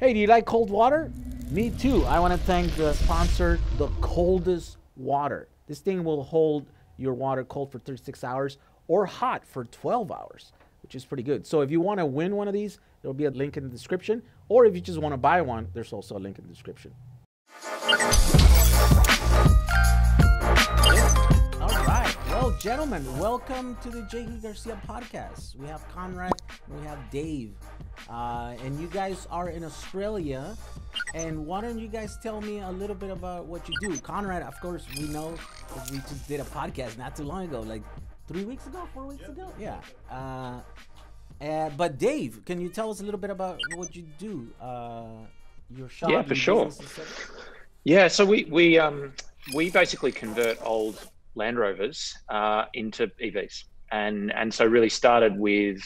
Hey, do you like cold water? Me too. I want to thank the sponsor, the coldest water. This thing will hold your water cold for 36 hours or hot for 12 hours, which is pretty good. So if you want to win one of these, there'll be a link in the description. Or if you just want to buy one, there's also a link in the description. All right. Well, gentlemen, welcome to the J.E. Garcia podcast. We have Conrad and we have Dave. And you guys are in Australia. And why don't you guys tell me a little bit about what you do? Conrad, of course, we know because we just did a podcast not too long ago, like 3 weeks ago, 4 weeks ago? Yeah. But Dave, can you tell us a little bit about what you do? Your shop? Yeah, for sure. Yeah, so we basically convert old Land Rovers into EVs. And so really started with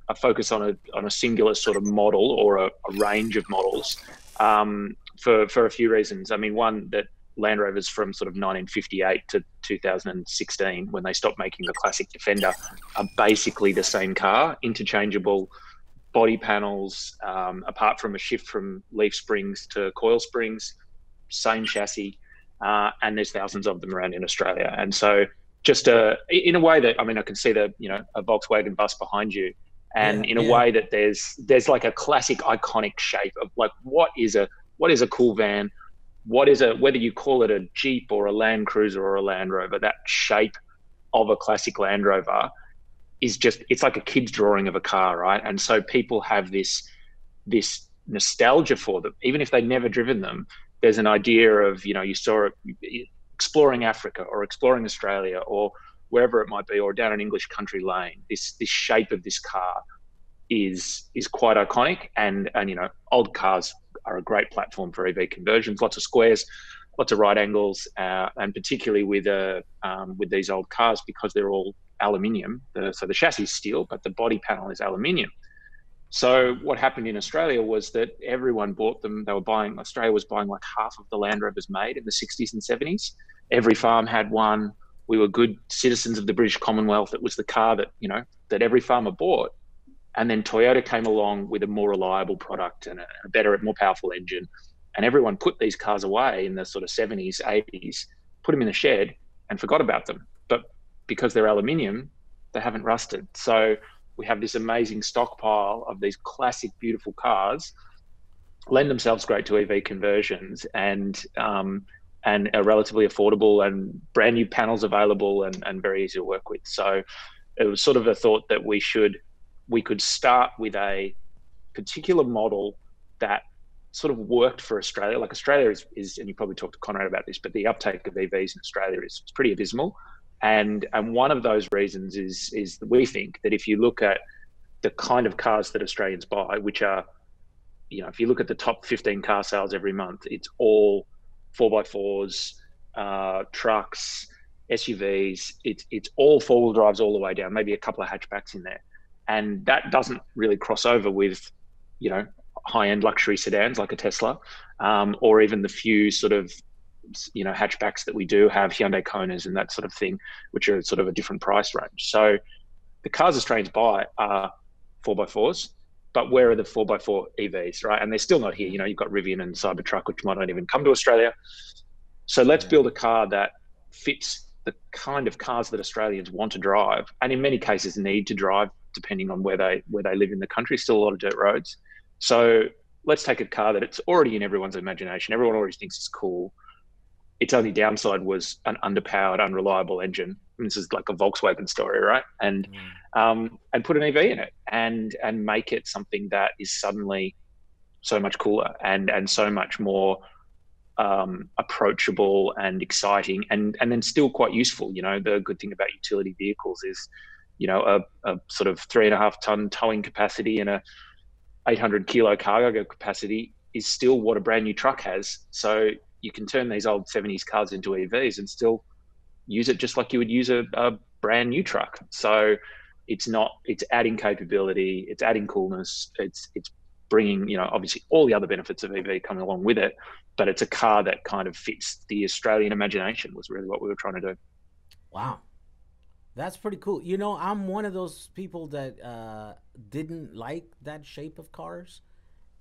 a focus on a singular sort of model or a range of models for a few reasons. I mean, one, that Land Rovers from sort of 1958 to 2016, when they stopped making the classic Defender, are basically the same car, interchangeable body panels, apart from a shift from leaf springs to coil springs, same chassis, and there's thousands of them around in Australia. And so just in a way that, I mean, I can see a Volkswagen bus behind you, and in a way that there's like a classic iconic shape of like, what is a cool van? Whether you call it a Jeep or a Land Cruiser or a Land Rover, that shape of a classic Land Rover is just, it's like a kid's drawing of a car, right? And so people have this nostalgia for them, even if they've never driven them. There's an idea of, you saw it exploring Africa or exploring Australia or wherever it might be, or down an English country lane. This shape of this car is quite iconic, and old cars are a great platform for EV conversions. Lots of squares, lots of right angles, and particularly with these old cars, because they're all aluminium. So the chassis is steel, but the body panel is aluminium. So what happened in Australia was that everyone bought them. Australia was buying like half of the Land Rovers made in the 60s and 70s. Every farm had one. We were good citizens of the British Commonwealth. It was the car that every farmer bought. And then Toyota came along with a more reliable product and a better, more powerful engine. And everyone put these cars away in the sort of 70s, 80s, put them in the shed and forgot about them. But because they're aluminium, they haven't rusted. So we have this amazing stockpile of these classic, beautiful cars, lend themselves great to EV conversions, and are relatively affordable, and brand new panels available, and very easy to work with. So it was sort of a thought that we could start with a particular model that sort of worked for Australia. Like Australia is, and you probably talked to Conrad about this, but the uptake of EVs in Australia is pretty abysmal. And one of those reasons is that we think that if you look at the kind of cars that Australians buy, which are, if you look at the top 15 car sales every month, it's all 4x4s, trucks, SUVs. It's all four-wheel drives all the way down, maybe a couple of hatchbacks in there. And that doesn't really cross over with, high-end luxury sedans like a Tesla, or even the few sort of, hatchbacks that we do have, Hyundai Konas and that sort of thing, which are sort of a different price range. So the cars Australians buy are 4x4s, but where are the 4x4 EVs, right? And they're still not here. You've got Rivian and Cybertruck, which might not even come to Australia. So let's build a car that fits the kind of cars that Australians want to drive, and in many cases need to drive, depending on where they live in the country. Still a lot of dirt roads. So let's take a car that it's already in everyone's imagination. Everyone already thinks it's cool. Its only downside was an underpowered, unreliable engine. And this is like a Volkswagen story, right? And put an EV in it and make it something that is suddenly so much cooler and so much more approachable and exciting, and then still quite useful. The good thing about utility vehicles is, a sort of 3.5 ton towing capacity and a 800 kilo cargo capacity is still what a brand new truck has. So you can turn these old 70s cars into EVs and still use it just like you would use a brand new truck. So it's adding capability, it's adding coolness, it's bringing, obviously all the other benefits of EV coming along with it, but it's a car that kind of fits the Australian imagination was really what we were trying to do. Wow. That's pretty cool. I'm one of those people that didn't like that shape of cars,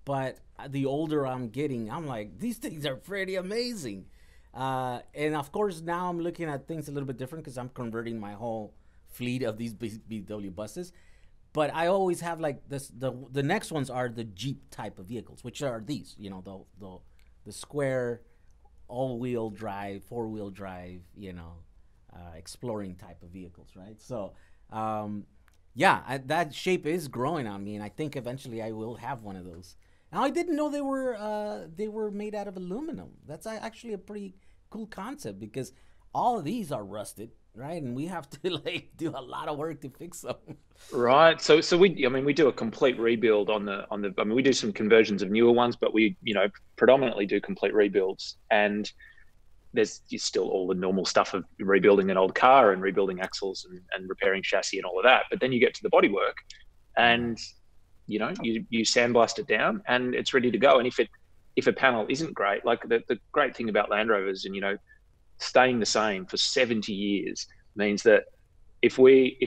but the older I'm getting, I'm like, these things are pretty amazing. And of course, now I'm looking at things a little bit different because I'm converting my whole fleet of these BW buses. But I always have like this. The next ones are the Jeep type of vehicles, which are these. You know, the square, all-wheel drive, four-wheel drive. You know, exploring type of vehicles, right? So, yeah, that shape is growing on me, and I think eventually I will have one of those. Now, I didn't know they were made out of aluminum. That's actually a pretty cool concept because all of these are rusted, right? And we have to like do a lot of work to fix them. Right. So we do a complete rebuild on the. We do some conversions of newer ones, but we predominantly do complete rebuilds. And there's still all the normal stuff of rebuilding an old car and rebuilding axles and repairing chassis and all of that. But then you get to the bodywork, and you sandblast it down, and it's ready to go. And if a panel isn't great, like the great thing about Land Rovers and staying the same for 70 years means that if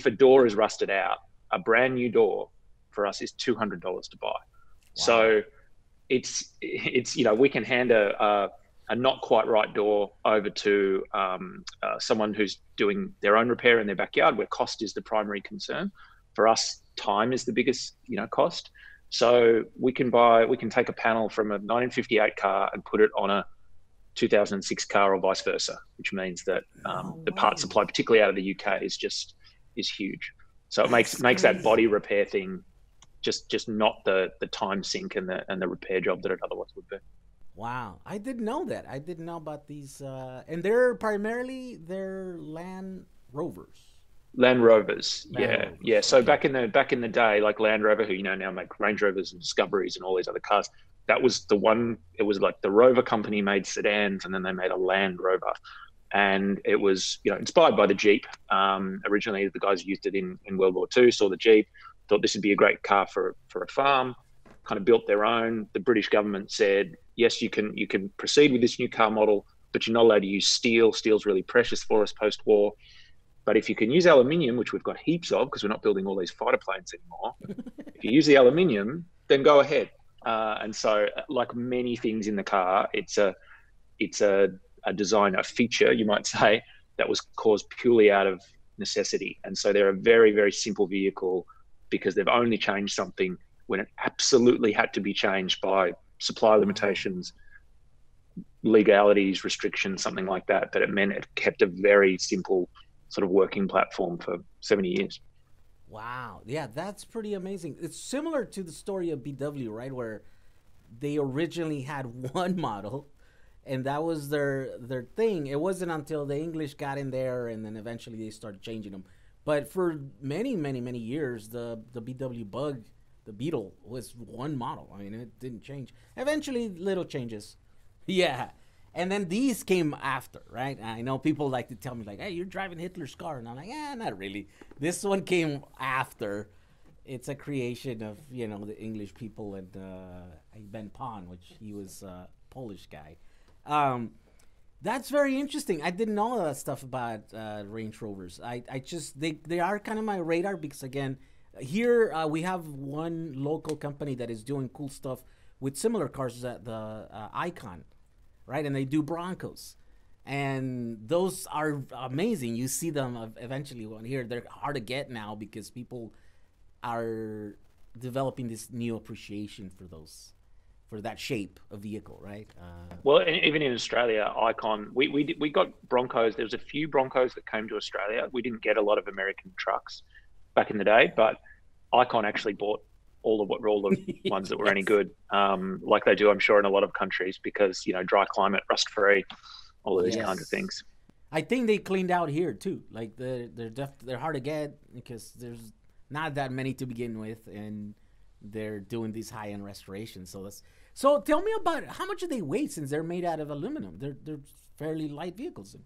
a door is rusted out, a brand new door for us is $200 to buy. Wow. So it's we can hand a not quite right door over to someone who's doing their own repair in their backyard, where cost is the primary concern. For us, time is the biggest cost. So we can take a panel from a 1958 car and put it on a 2006 car or vice versa, which means that the part supply, particularly out of the UK, is huge. So it makes that body repair thing just not the time sink and the repair job that it otherwise would be. Wow, I didn't know that. I didn't know about these, and they're Land Rovers. Land Rovers, yeah. So back in the day, like Land Rover, who now make Range Rovers and Discoveries and all these other cars, that was the one. It was like the Rover company made sedans, and then they made a Land Rover, and it was inspired by the Jeep. Originally, the guys used it in World War II, saw the Jeep, thought this would be a great car for a farm, kind of built their own. The British government said, yes, you can proceed with this new car model, but you're not allowed to use steel. Steel's really precious for us post-war. But if you can use aluminium, which we've got heaps of because we're not building all these fighter planes anymore, if you use the aluminium, then go ahead. And so, like many things in the car, it's a design, a feature, you might say, that was caused purely out of necessity. And so they're a very, very simple vehicle because they've only changed something when it absolutely had to be changed by supply limitations, legalities, restrictions, something like that. But it meant it kept a very simple sort of working platform for 70 years. Wow. Yeah, that's pretty amazing. It's similar to the story of BW, right? Where they originally had one model and that was their thing. It wasn't until the English got in there and then eventually they started changing them. But for many, many, many years, the BW Bug, the Beetle, was one model. I mean, it didn't change. Eventually, little changes. Yeah. And then these came after, right? I know people like to tell me, like, hey, you're driving Hitler's car. And I'm like, not really. This one came after. It's a creation of, the English people and Ben Pon, which he was a Polish guy. That's very interesting. I didn't know all that stuff about Range Rovers. They are kind of my radar because, again, here we have one local company that is doing cool stuff with similar cars, the Icon. Right, and they do Broncos, and those are amazing. You see them eventually on here. They're hard to get now because people are developing this new appreciation for that shape of vehicle, right? Well, even in Australia, Icon, we got Broncos. There was a few Broncos that came to Australia. We didn't get a lot of American trucks back in the day, but Icon actually bought all the ones that were any good, like they do, I'm sure, in a lot of countries because, dry climate, rust-free, all of these kinds of things. I think they cleaned out here too. Like they're hard to get because there's not that many to begin with, and they're doing these high-end restorations. So tell me about how much do they weigh since they're made out of aluminum? They're fairly light vehicles.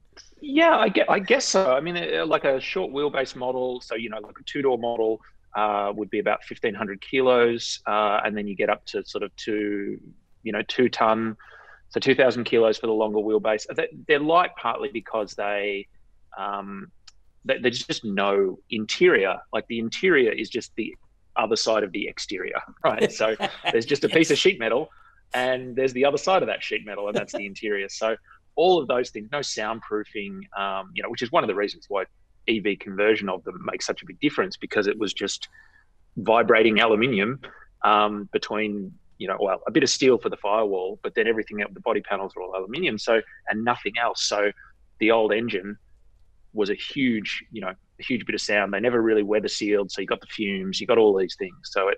Yeah, I guess so. I mean, like a short wheelbase model, so like a two-door model. Would be about 1,500 kilos, and then you get up to sort of 2 ton, so 2,000 kilos for the longer wheelbase. They're light partly because there's just no interior. Like the interior is just the other side of the exterior, right? So there's just a piece of sheet metal, and there's the other side of that sheet metal, and that's the interior. So all of those things, no soundproofing, which is one of the reasons why EV conversion of them makes such a big difference, because it was just vibrating aluminium between, a bit of steel for the firewall, but then everything else, the body panels are all aluminium, and nothing else. So the old engine was a huge bit of sound. They never really weather sealed, so you got the fumes, you got all these things. So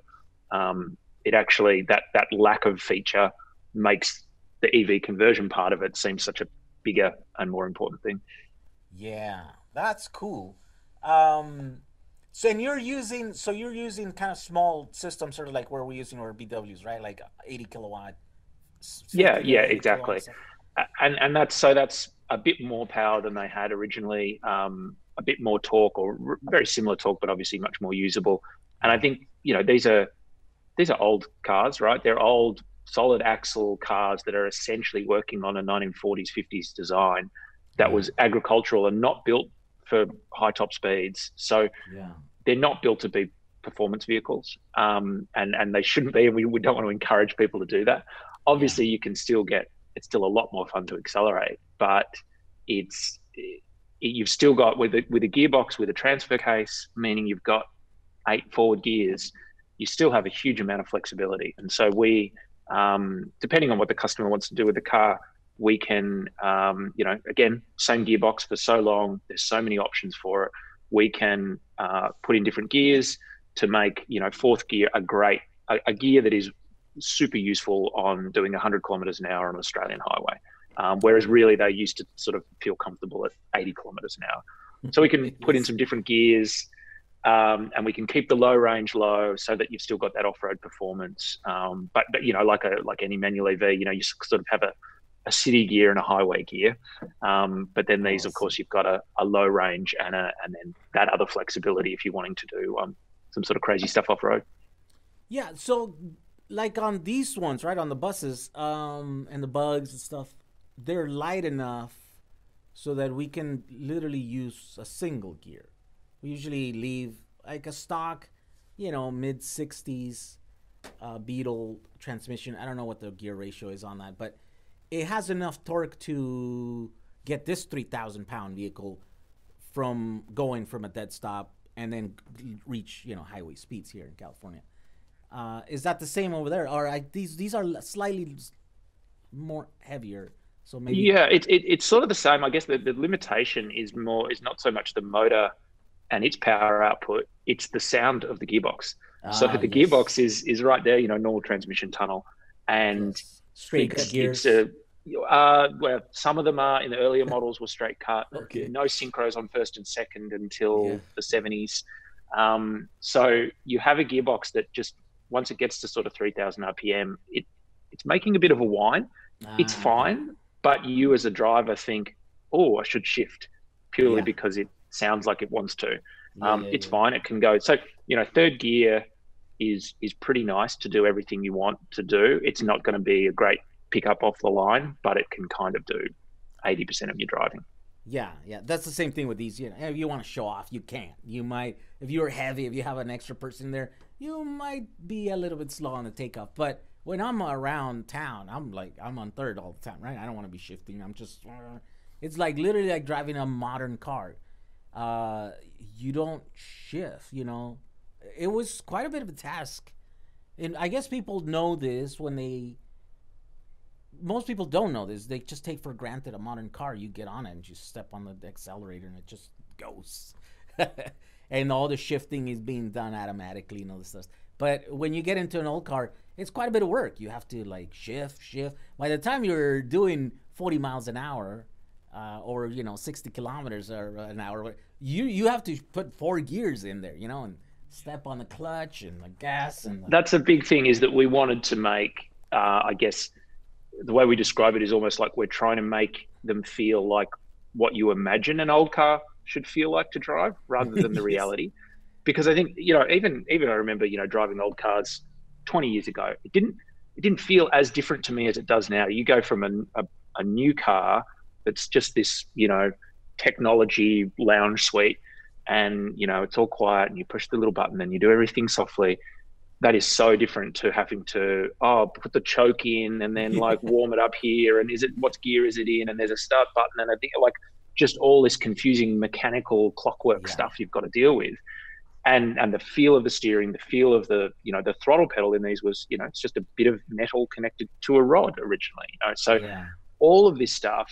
it actually, that lack of feature makes the EV conversion part of it seem such a bigger and more important thing. Yeah, that's cool. So you're using kind of small systems, sort of like where we're using our BWs, right? Like 80 kilowatt. Yeah, exactly. And that's a bit more power than they had originally. A bit more torque, or very similar torque, but obviously much more usable. And I think these are old cars, right? They're old solid axle cars that are essentially working on a 1940s, 50s design that was agricultural and not built for high top speeds. So they're not built to be performance vehicles, and they shouldn't be. And we don't want to encourage people to do that. Obviously, you can still it's still a lot more fun to accelerate, but you've still got with a gearbox, with a transfer case, meaning you've got 8 forward gears, you still have a huge amount of flexibility. And so we, depending on what the customer wants to do with the car, we can, again, same gearbox for so long, there's so many options for it. We can put in different gears to make, fourth gear a gear that is super useful on doing 100 kilometers an hour on an Australian highway. Whereas really they used to sort of feel comfortable at 80 kilometers an hour. So we can put in some different gears, and we can keep the low range low so that you've still got that off-road performance. But like any manual EV, you sort of have a city gear and a highway gear. But then these, of course, you've got a low range and then that other flexibility if you're wanting to do some sort of crazy stuff off-road. Yeah, so like on these ones, right, on the buses and the bugs and stuff, they're light enough so that we can literally use a single gear. We usually leave like a stock, mid 60s Beetle transmission. I don't know what the gear ratio is on that, but it has enough torque to get this 3,000 pound vehicle going from a dead stop and then reach, highway speeds here in California. Is that the same over there? Or these are slightly more heavier? So maybe. Yeah, it's sort of the same. I guess the limitation is not so much the motor and its power output, it's the sound of the gearbox. So the gearbox is right there, normal transmission tunnel, and straight cut gears. Well, some of them are in the earlier models were straight cut. Okay. No synchros on first and second until the 70s. So you have a gearbox that just once it gets to sort of 3,000 RPM, it's making a bit of a whine. It's fine, but you as a driver think, I should shift purely because it sounds like it wants to. It's fine. It can go. So, third gear is pretty nice to do everything you want to do. It's not going to be a great pickup off the line, but it can kind of do 80% of your driving. Yeah. That's the same thing with these. If you want to show off, you can. You might, if you're heavy, if you have an extra person there, you might be a little bit slow on the takeoff. But when I'm around town, I'm on third all the time, right? I don't want to be shifting. I'm just, it's like literally like driving a modern car. You don't shift, It was quite a bit of a task. And I guess people know this most people don't know this. They just take for granted a modern car. You get on it and you step on the accelerator and it just goes. And all the shifting is being done automatically and all this stuff. But when you get into an old car, it's quite a bit of work. You have to shift. By the time you're doing 40 miles an hour, or 60 kilometers an hour, you have to put 4 gears in there, and step on the clutch and the gas. And that's a big thing, is that we wanted to make, I guess, the way we describe it is almost like we're trying to make them feel like what you imagine an old car should feel like to drive, rather than the reality. Because I think, even I remember, driving old cars 20 years ago, it didn't feel as different to me as it does now. You go from a new car that's just this, technology lounge suite, and it's all quiet, and you push the little button and you do everything softly. That is so different to having to put the choke in and then like warm it up here, and what gear is it in, and there's a start button, and I think like just all this confusing mechanical clockwork stuff you've got to deal with. And the feel of the steering, the feel of the throttle pedal in these was, it's just a bit of metal connected to a rod originally. So all of this stuff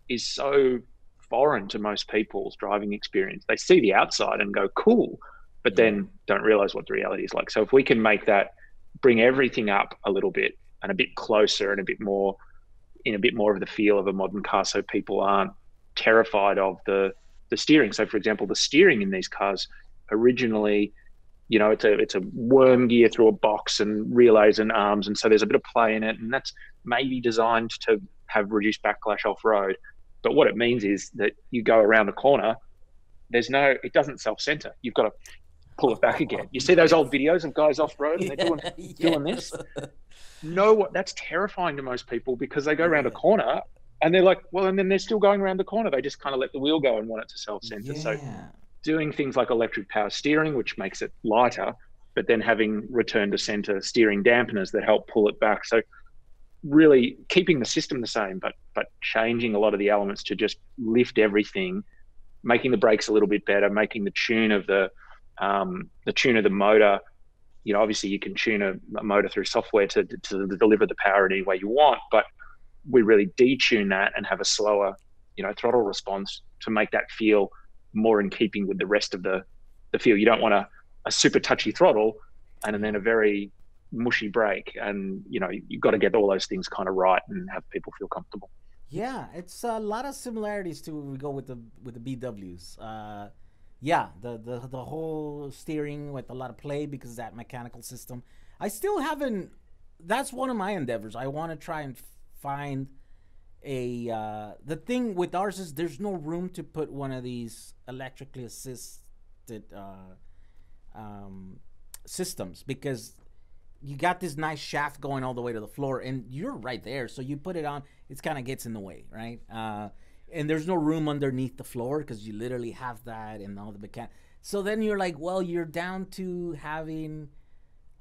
is so foreign to most people's driving experience. They see the outside and go, cool, but then don't realize what the reality is like. So if we can make that, bring everything up a little bit and a bit closer and a bit more of the feel of a modern car, so people aren't terrified of the steering. So for example, the steering in these cars originally, it's a worm gear through a box and relays and arms, and so there's a bit of play in it, and that's maybe designed to have reduced backlash off-road. But what it means is that you go around the corner, it doesn't self-center. You've got to pull it back again. You see those old videos of guys off-road and they're doing this? That's terrifying to most people, because they go around a corner and they're like, well, and then they're still going around the corner. They just kind of let the wheel go and want it to self-center. So doing things like electric power steering, which makes it lighter, but then having return to center steering dampeners that help pull it back. So really keeping the system the same, but changing a lot of the elements to just lift everything, making the brakes a little bit better, making the tune of the motor. Obviously you can tune a motor through software to deliver the power in any way you want, but we really detune that and have a slower, throttle response to make that feel more in keeping with the rest of the feel. You don't want a super touchy throttle and then a very mushy brake, and you've got to get all those things kind of right and have people feel comfortable. Yeah, it's a lot of similarities to when we go with the BWs. The whole steering with a lot of play because of that mechanical system. I still haven't. That's one of my endeavors. I want to try and find the thing with ours is there's no room to put one of these electrically assisted systems, because you got this nice shaft going all the way to the floor and you're right there. So you put it on, it kind of gets in the way, right? And there's no room underneath the floor because you literally have that and all the mechanics. So then you're like, well, you're down to having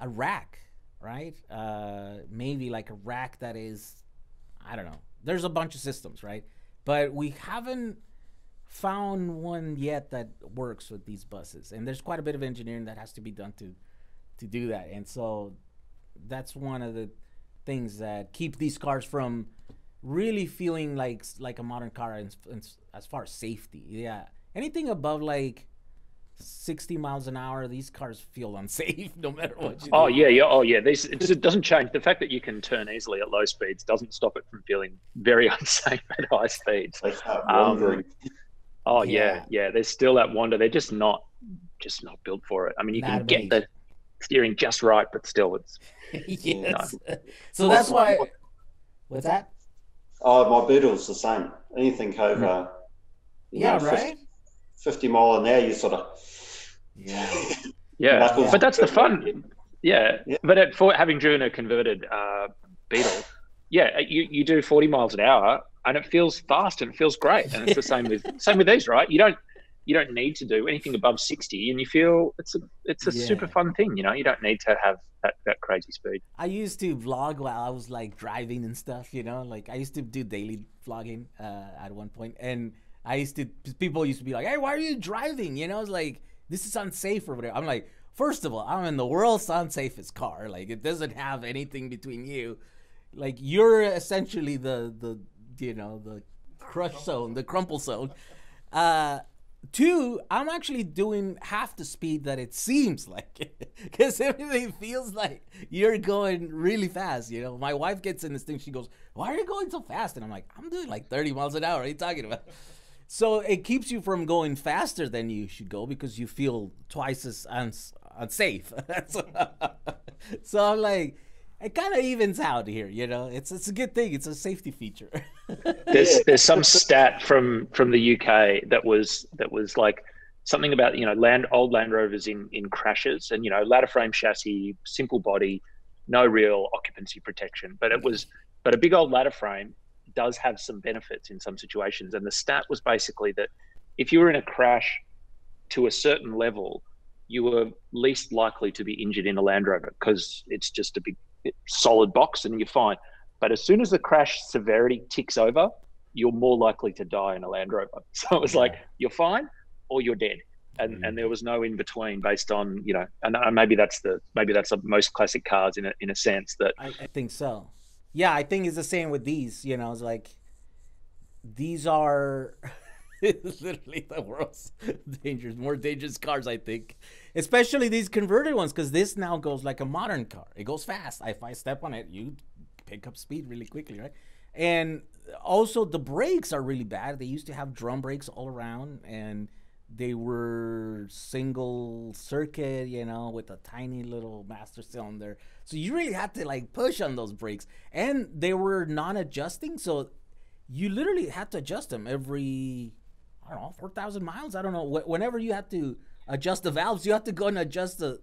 a rack, right? Maybe like a rack that is, I don't know. There's a bunch of systems, right? But we haven't found one yet that works with these buses. And there's quite a bit of engineering that has to be done to do that. And so that's one of the things that keep these cars from really feeling like a modern car as far as safety. Yeah. Anything above like 60 miles an hour, these cars feel unsafe no matter what you do. It doesn't change. The fact that you can turn easily at low speeds doesn't stop it from feeling very unsafe at high speeds. They start wandering. There's still that wander. They're just not built for it. I mean, you can get the steering just right, but still it's yes. So that's why. What's that? Oh, my Beetle's the same. Anything over right? 50 mile an hour, you sort of but that's the fun. But for having driven a converted Beetle, you do 40 miles an hour and it feels fast and it feels great, and it's the same with these, right? You don't need to do anything above 60 and you feel it's a super fun thing. You don't need to have that crazy speed. I used to vlog while I was like driving and stuff, like I used to do daily vlogging at one point, and people used to be like, hey, why are you driving? It's like, this is unsafe or whatever. I'm like, first of all, I'm in the world's unsafest car. Like, it doesn't have anything between you. Like, you're essentially the crush zone, the crumple zone. Two, I'm actually doing half the speed that it seems like, because everything feels like you're going really fast. My wife gets in this thing. She goes, why are you going so fast? And I'm like, I'm doing like 30 miles an hour. What are you talking about? So it keeps you from going faster than you should go because you feel twice as unsafe. So I'm like, it kind of evens out here, It's a good thing. It's a safety feature. There's some stat from the UK that was like something about old Land Rovers in crashes, and ladder frame chassis, simple body, no real occupancy protection, but a big old ladder frame does have some benefits in some situations. And the stat was basically that if you were in a crash to a certain level, you were least likely to be injured in a Land Rover because it's just a big solid box and you're fine. But as soon as the crash severity ticks over, you're more likely to die in a Land Rover. So it was like, you're fine or you're dead. And there was no in between based on, you know, and maybe that's the most classic cars in a sense that I think so. Yeah, I think it's the same with these, you know, it's like these are literally the world's more dangerous cars, I think. Especially these converted ones, because this now goes like a modern car. It goes fast. If I step on it, you pick up speed really quickly, right? And also the brakes are really bad. They used to have drum brakes all around, and they were single circuit, you know, with a tiny little master cylinder. So you really had to like push on those brakes, and they were non-adjusting. So you literally had to adjust them every, I don't know, 4,000 miles. I don't know. Whenever you had to adjust the valves, you had to go and adjust the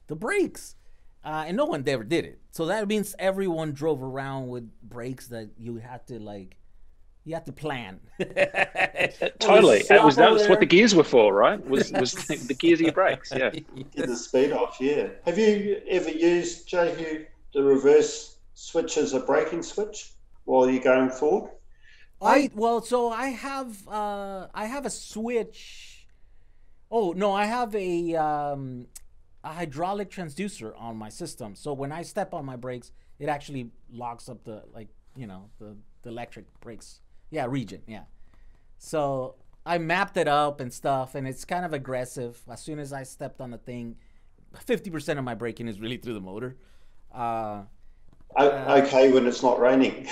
brakes. And no one ever did it. So that means everyone drove around with brakes that you had to like, you had to plan. Totally. That was what the gears were for, right? Was the gears of your brakes? Yeah. Get the speed off. Yeah. Have you ever used, Jehu, the reverse switch as a braking switch while you're going forward? I have a switch. Oh no, I have a hydraulic transducer on my system. So when I step on my brakes, it actually locks up the, like, you know, the electric brakes. Yeah, region. Yeah. So I mapped it up and stuff, and it's kind of aggressive. As soon as I stepped on the thing, 50% of my braking is really through the motor. Okay, when it's not raining.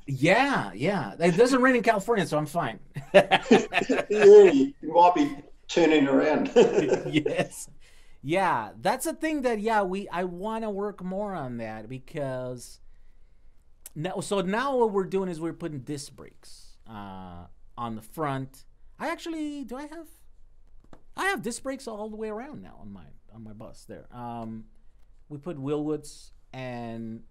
Yeah. It doesn't rain in California, so I'm fine. Yeah, you might be turning around. Yes. Yeah, that's a thing that, I want to work more on that, because now what we're doing is we're putting disc brakes on the front. I have disc brakes all the way around now on my bus there. We put Willwoods, and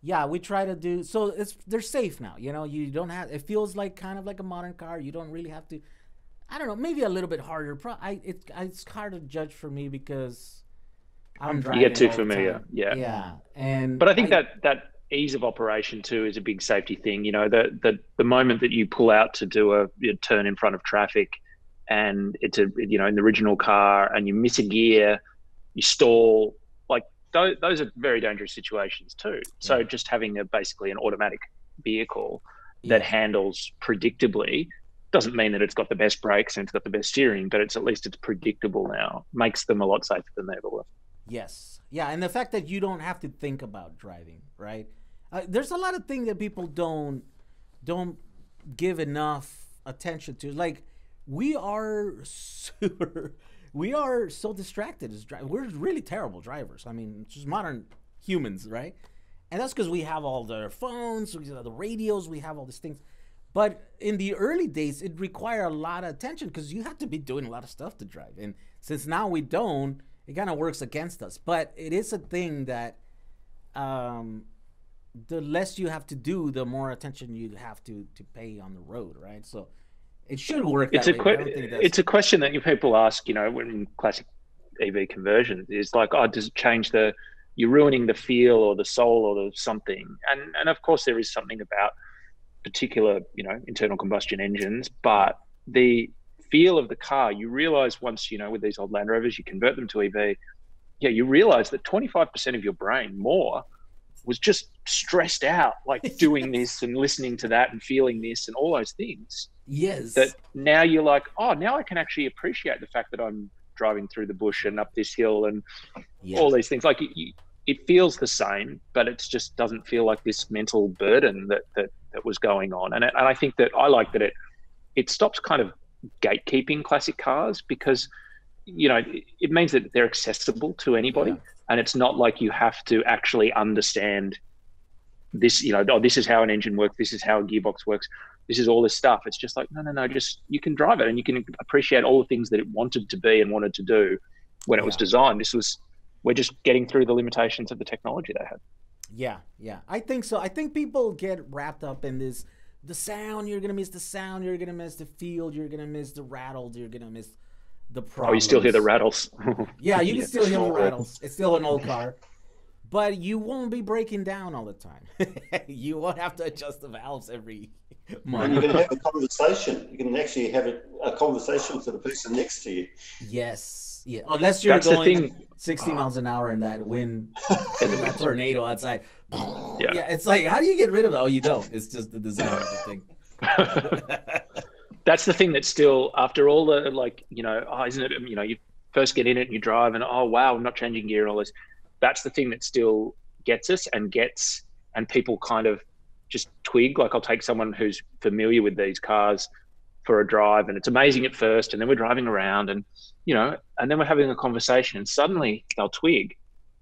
we try to do so. They're safe now. You know, you don't have. It feels like kind of like a modern car. You don't really have to. I don't know. Maybe a little bit harder. It's hard to judge for me because I'm driving. You get too familiar. Yeah. But I think that ease of operation too is a big safety thing. You know, the moment that you pull out to do a turn in front of traffic, and it's in the original car, and you miss a gear, you stall. Like those are very dangerous situations too. So just having basically an automatic vehicle that handles predictably doesn't mean that it's got the best brakes and it's got the best steering, but at least it's predictable now. Makes them a lot safer than they ever were. Yes. Yeah, and the fact that you don't have to think about driving, right? There's a lot of things that people don't give enough attention to. Like, we are so distracted as drivers. We're really terrible drivers. I mean, it's just modern humans, right? And that's because we have all the phones, we have the radios, we have all these things. But in the early days, it required a lot of attention because you had to be doing a lot of stuff to drive. And since now we don't, it kind of works against us. But it is a thing that the less you have to do, the more attention you have to pay on the road, right? So it should work. It's a question that people ask, when classic EV conversion is like, does it change you're ruining the feel or the soul or the something? And of course there is something about particular, internal combustion engines, but the feel of the car, you realize once, with these old Land Rovers, you convert them to EV, you realize that 25% of your brain more was just stressed out, like doing this and listening to that and feeling this and all those things. Yes. That now you're like, now I can actually appreciate the fact that I'm driving through the bush and up this hill and all these things. Like it feels the same, but it just doesn't feel like this mental burden that was going on. And I think that I like that it stops kind of gatekeeping classic cars, because it means that they're accessible to anybody, and it's not like you have to actually understand this, this is how an engine works, this is how a gearbox works, this is all this stuff. It's just like, no, just you can drive it and you can appreciate all the things that it wanted to be and wanted to do when it was designed. We're just getting through the limitations of the technology they had. Yeah, I think so. I think people get wrapped up in this the sound. You're gonna miss the sound. You're gonna miss the feel. You're gonna miss the rattles. You're gonna miss the problems. Oh, you still hear the rattles. Yeah, you can still hear the rattles. It's still an old car. But you won't be breaking down all the time. You won't have to adjust the valves every month. And you can have a conversation. You can actually have a conversation with the person next to you. Yes. Yeah. Unless you're going 60 miles an hour in that wind, that tornado outside. Yeah. It's like, how do you get rid of it? Oh, you don't. It's just the design of the thing. That's the thing that's still, after all the, like, you know, oh, isn't it, you know, you first get in it and you drive and, oh, wow, I'm not changing gear and all this. That's the thing that still gets us and people kind of just twig. Like, I'll take someone who's familiar with these cars for a drive, and it's amazing at first, and then we're driving around and, you know, and then we're having a conversation, and suddenly they'll twig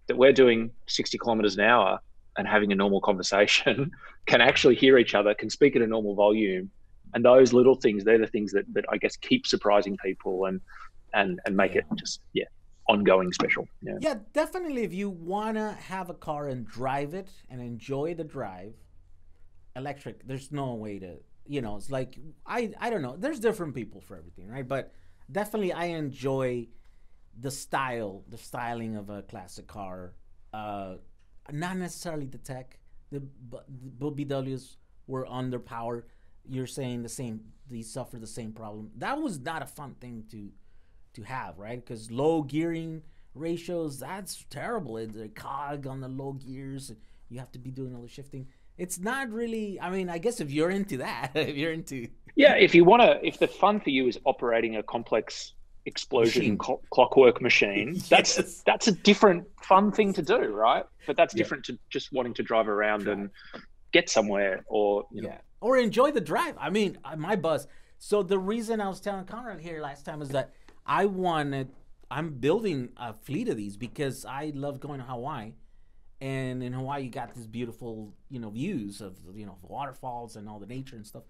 that we're doing 60 kilometers an hour and having a normal conversation, can actually hear each other, can speak at a normal volume. And those little things, they're the things that I guess keep surprising people and make it just, ongoing special. Yeah, definitely. If you want to have a car and drive it and enjoy the drive, electric, there's no way to, you know, it's like, I don't know. There's different people for everything, right? But definitely I enjoy the styling of a classic car. Not necessarily the tech. The BWs were underpowered. You're saying the same, they suffer the same problem. That was not a fun thing to have, right? Because low gearing ratios, that's terrible. It's a cog on the low gears. You have to be doing all the shifting. It's not really, I mean, I guess if you're into that, if you're into... Yeah, if the fun for you is operating a complex explosion clockwork machine, that's a different fun thing to do, right? But that's different to just wanting to drive around and get somewhere, or, you know. Or enjoy the drive. I mean, my bus. So the reason I was telling Conrad here last time is that I'm building a fleet of these because I love going to Hawaii. And in Hawaii, you got this beautiful, you know, views of, you know, the waterfalls and all the nature and stuff.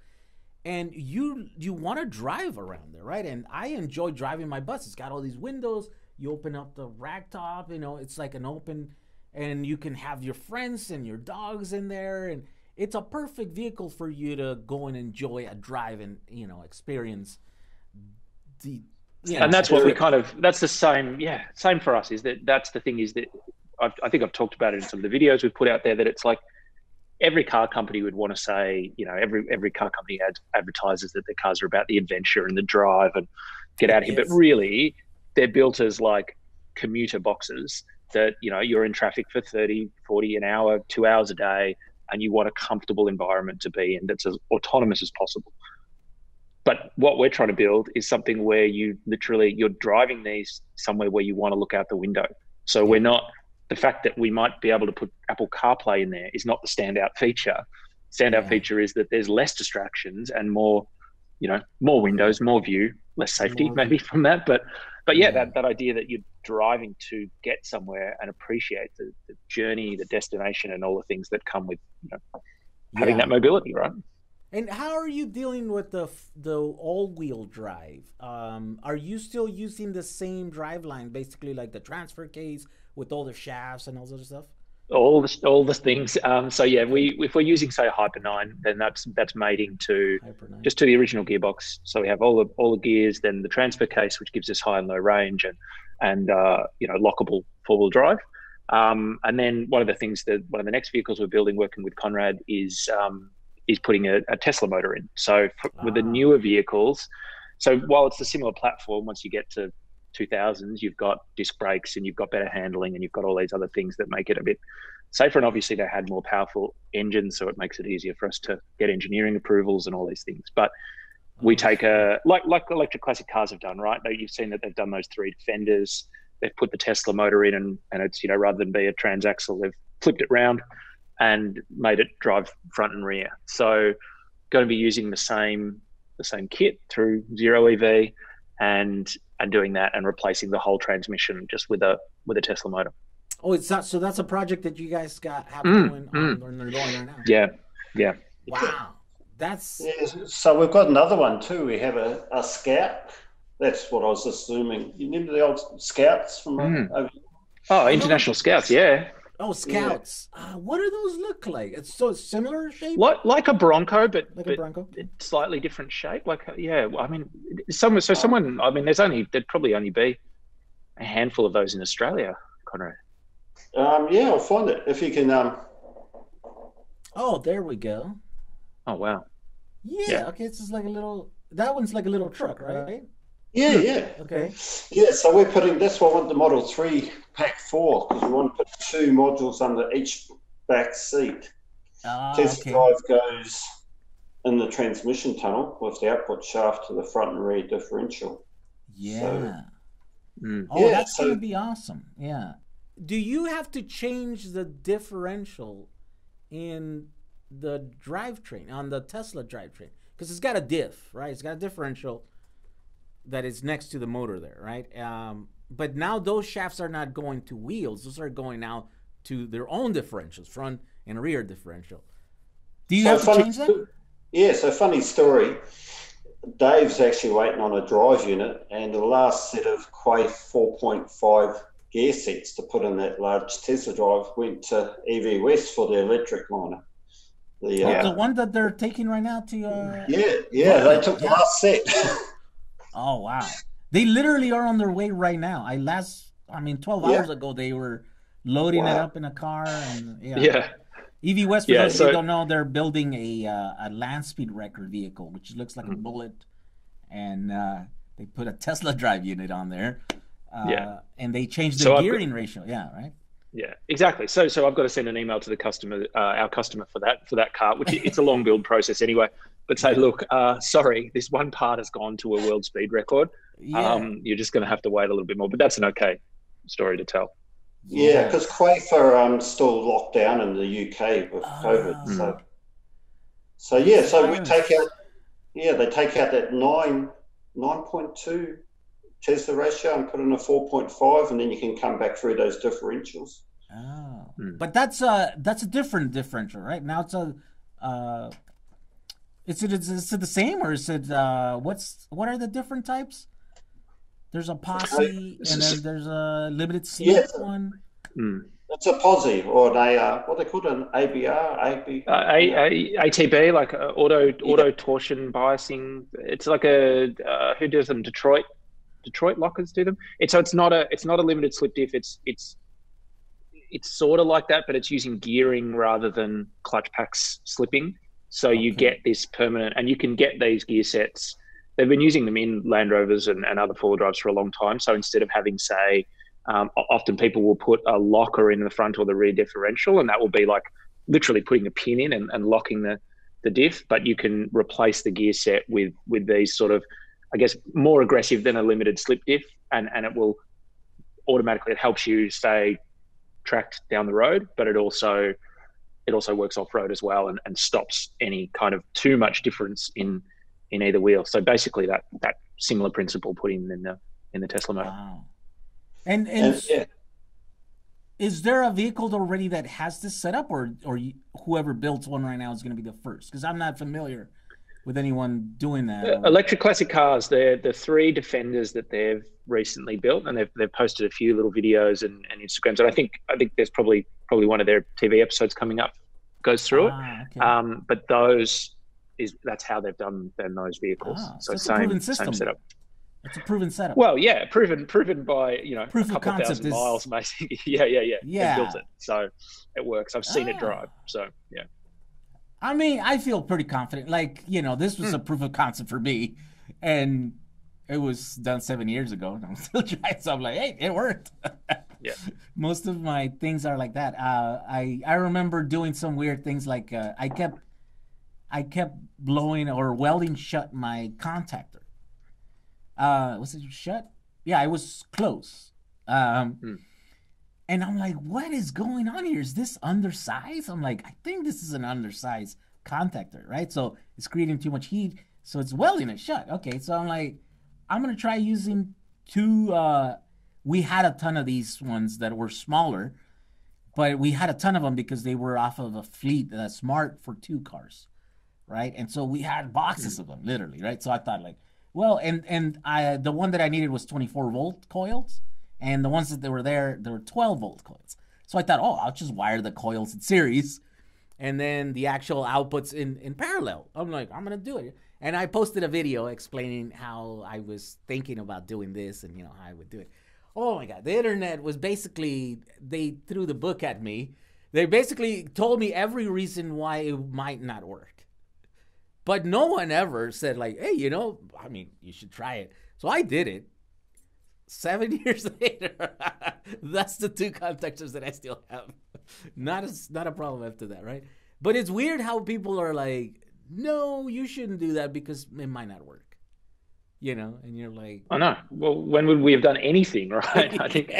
And you want to drive around there, right? And I enjoy driving my bus. It's got all these windows. You open up the rack top, you know, it's like an open, and you can have your friends and your dogs in there. And it's a perfect vehicle for you to go and enjoy a drive and, you know, experience the... And that's what we that's the same for us, is that's the thing, is that I think I've talked about it in some of the videos we've put out there, that it's like every car company would want to say, you know, every car company advertises that their cars are about the adventure and the drive and get out of here. But really, they're built as like commuter boxes that, you know, you're in traffic for 30, 40 an hour, 2 hours a day, and you want a comfortable environment to be in that's as autonomous as possible. But what we're trying to build is something where you're driving these somewhere where you want to look out the window. So we're not, the fact that we might be able to put Apple CarPlay in there is not the standout feature. Standout feature is that there's less distractions and more, you know, more windows, more view, less safety maybe from that. But that idea that you're driving to get somewhere and appreciate the journey, the destination, and all the things that come with, you know, having that mobility, right? And how are you dealing with the all-wheel drive? Are you still using the same drive line, basically like the transfer case with all the shafts and all that stuff? All the things. If we're using, say, a Hyper 9, then that's mating to just to the original gearbox. So we have all the gears, then the transfer case, which gives us high and low range, and you know, lockable four-wheel drive. And then one of the next vehicles we're building, working with Conrad, is putting a Tesla motor in. So with the newer vehicles, so while it's a similar platform, once you get to 2000s, you've got disc brakes and you've got better handling and you've got all these other things that make it a bit safer. And obviously they had more powerful engines, so it makes it easier for us to get engineering approvals and all these things. But we take like electric classic cars have done, right? You've seen that they've done those 3 Defenders. They've put the Tesla motor in, and it's, you know, rather than be a transaxle, they've flipped it round and made it drive front and rear. So going to be using the same kit through Zero EV and doing that and replacing the whole transmission just with a Tesla motor. Oh, it's not, so that's a project that you guys have going on, or they're going right now. Yeah. Wow. That's so we've got another one too. We have a Scout. That's what I was assuming. You remember the old Scouts from over here? Oh, International Scouts, yeah. Oh, Scouts. What do those look like? It's so similar shape? Like a Bronco, but Like a Bronco? slightly different shape. Like, yeah, I mean, someone, I mean, there'd probably only be a handful of those in Australia, Conrad. Yeah, I'll find it. If you can... Oh, there we go. Oh, wow. Yeah, okay, it's just like a little... That one's like a little truck, right? Yeah. Okay. Yeah, so we're putting this one on the Model 3 Pack 4 because we want to put 2 modules under each back seat. Test drive goes in the transmission tunnel with the output shaft to the front and rear differential. Yeah. So, that's going to be awesome. Yeah. Do you have to change the differential in the drivetrain, on the Tesla drivetrain? Because it's got a diff, right? It's got a differential that is next to the motor there, right? But now those shafts are not going to wheels. Those are going now to their own differentials, front and rear differential. Do you have to change that? Yeah, so funny story. Dave's actually waiting on a drive unit, and the last set of Quay 4.5 gear sets to put in that large Tesla drive went to EV West for the electric liner. The one that they're taking right now to... they took the last set. Oh, wow. They literally are on their way right now. 12 hours ago, they were loading it up in a car. And EV West, for those who don't know, they're building a land speed record vehicle, which looks like a bullet. And they put a Tesla drive unit on there. And they changed the gearing ratio. Yeah, right? Yeah, exactly. So I've got to send an email to the customer, our customer for that car, which it's a long build process anyway. But say, look, sorry, this one part has gone to a world speed record. You're just going to have to wait a little bit more. But that's an okay story to tell. Yeah, because Quaker still locked down in the UK with COVID. So we take out. Yeah, they take out that 9.2 Tesla ratio and put in a 4.5, and then you can come back through those differentials. Oh, but that's a different differential, right? Now it's is it the same, or is it what are the different types? There's a posse and then there's a limited slip one. It's a posse, or what they call it, an ABR, ATB, like auto torsion biasing. It's like who does them? Detroit lockers do them. It's not a limited slip diff. It's sort of like that, but it's using gearing rather than clutch packs slipping. So you get this permanent, and you can get these gear sets. They've been using them in Land Rovers and other four-wheel drives for a long time. So instead of having, say, often people will put a locker in the front or the rear differential, and that will be like literally putting a pin in and locking the diff. But you can replace the gear set with these sort of, I guess, more aggressive than a limited slip diff, and it will automatically, it helps you stay tracked down the road, but it also works off-road as well, and stops any kind of too much difference in either wheel. So basically that similar principle put in the Tesla motor. Wow. And is there a vehicle already that has this setup, or whoever builds one right now is going to be the first? Because I'm not familiar with anyone doing that. Electric classic cars, they're the 3 Defenders that they've recently built, and they've posted a few little videos and Instagrams. And I think there's probably one of their TV episodes coming up goes through it. Okay. But that's how they've done those vehicles. So same setup. It's a proven setup. Well, yeah, proven by proof a couple of thousand miles, basically. Yeah. They built it, so it works. I've seen it drive, so yeah. I mean, I feel pretty confident. Like, this was a proof of concept for me, and it was done 7 years ago, and I'm still trying. So I'm like, hey, it worked. Yeah. Most of my things are like that. I remember doing some weird things, like I kept blowing or welding shut my contactor. Was it shut? Yeah, it was close. And I'm like, what is going on here? Is this undersized? I'm like, I think this is an undersized contactor, right? So it's creating too much heat, so it's welding it shut. Okay, so I'm like, I'm going to try using 2, we had a ton of these ones that were smaller, but we had a ton of them because they were off of a fleet that's smart for 2 cars, right? And so we had boxes of them, literally, right? So I thought, like, well, and the one that I needed was 24-volt coils, and the ones that were 12-volt coils. So I thought, oh, I'll just wire the coils in series and then the actual outputs in parallel. I'm like, I'm going to do it. And I posted a video explaining how I was thinking about doing this and, how I would do it. Oh my God. The internet was basically, they threw the book at me. They basically told me every reason why it might not work. But no one ever said like, hey, you should try it. So I did it. 7 years later, that's the 2 contactors that I still have. Not a problem after that, right? But it's weird how people are like, no, you shouldn't do that because it might not work. And you're like, I know. Well, when would we have done anything, right? I think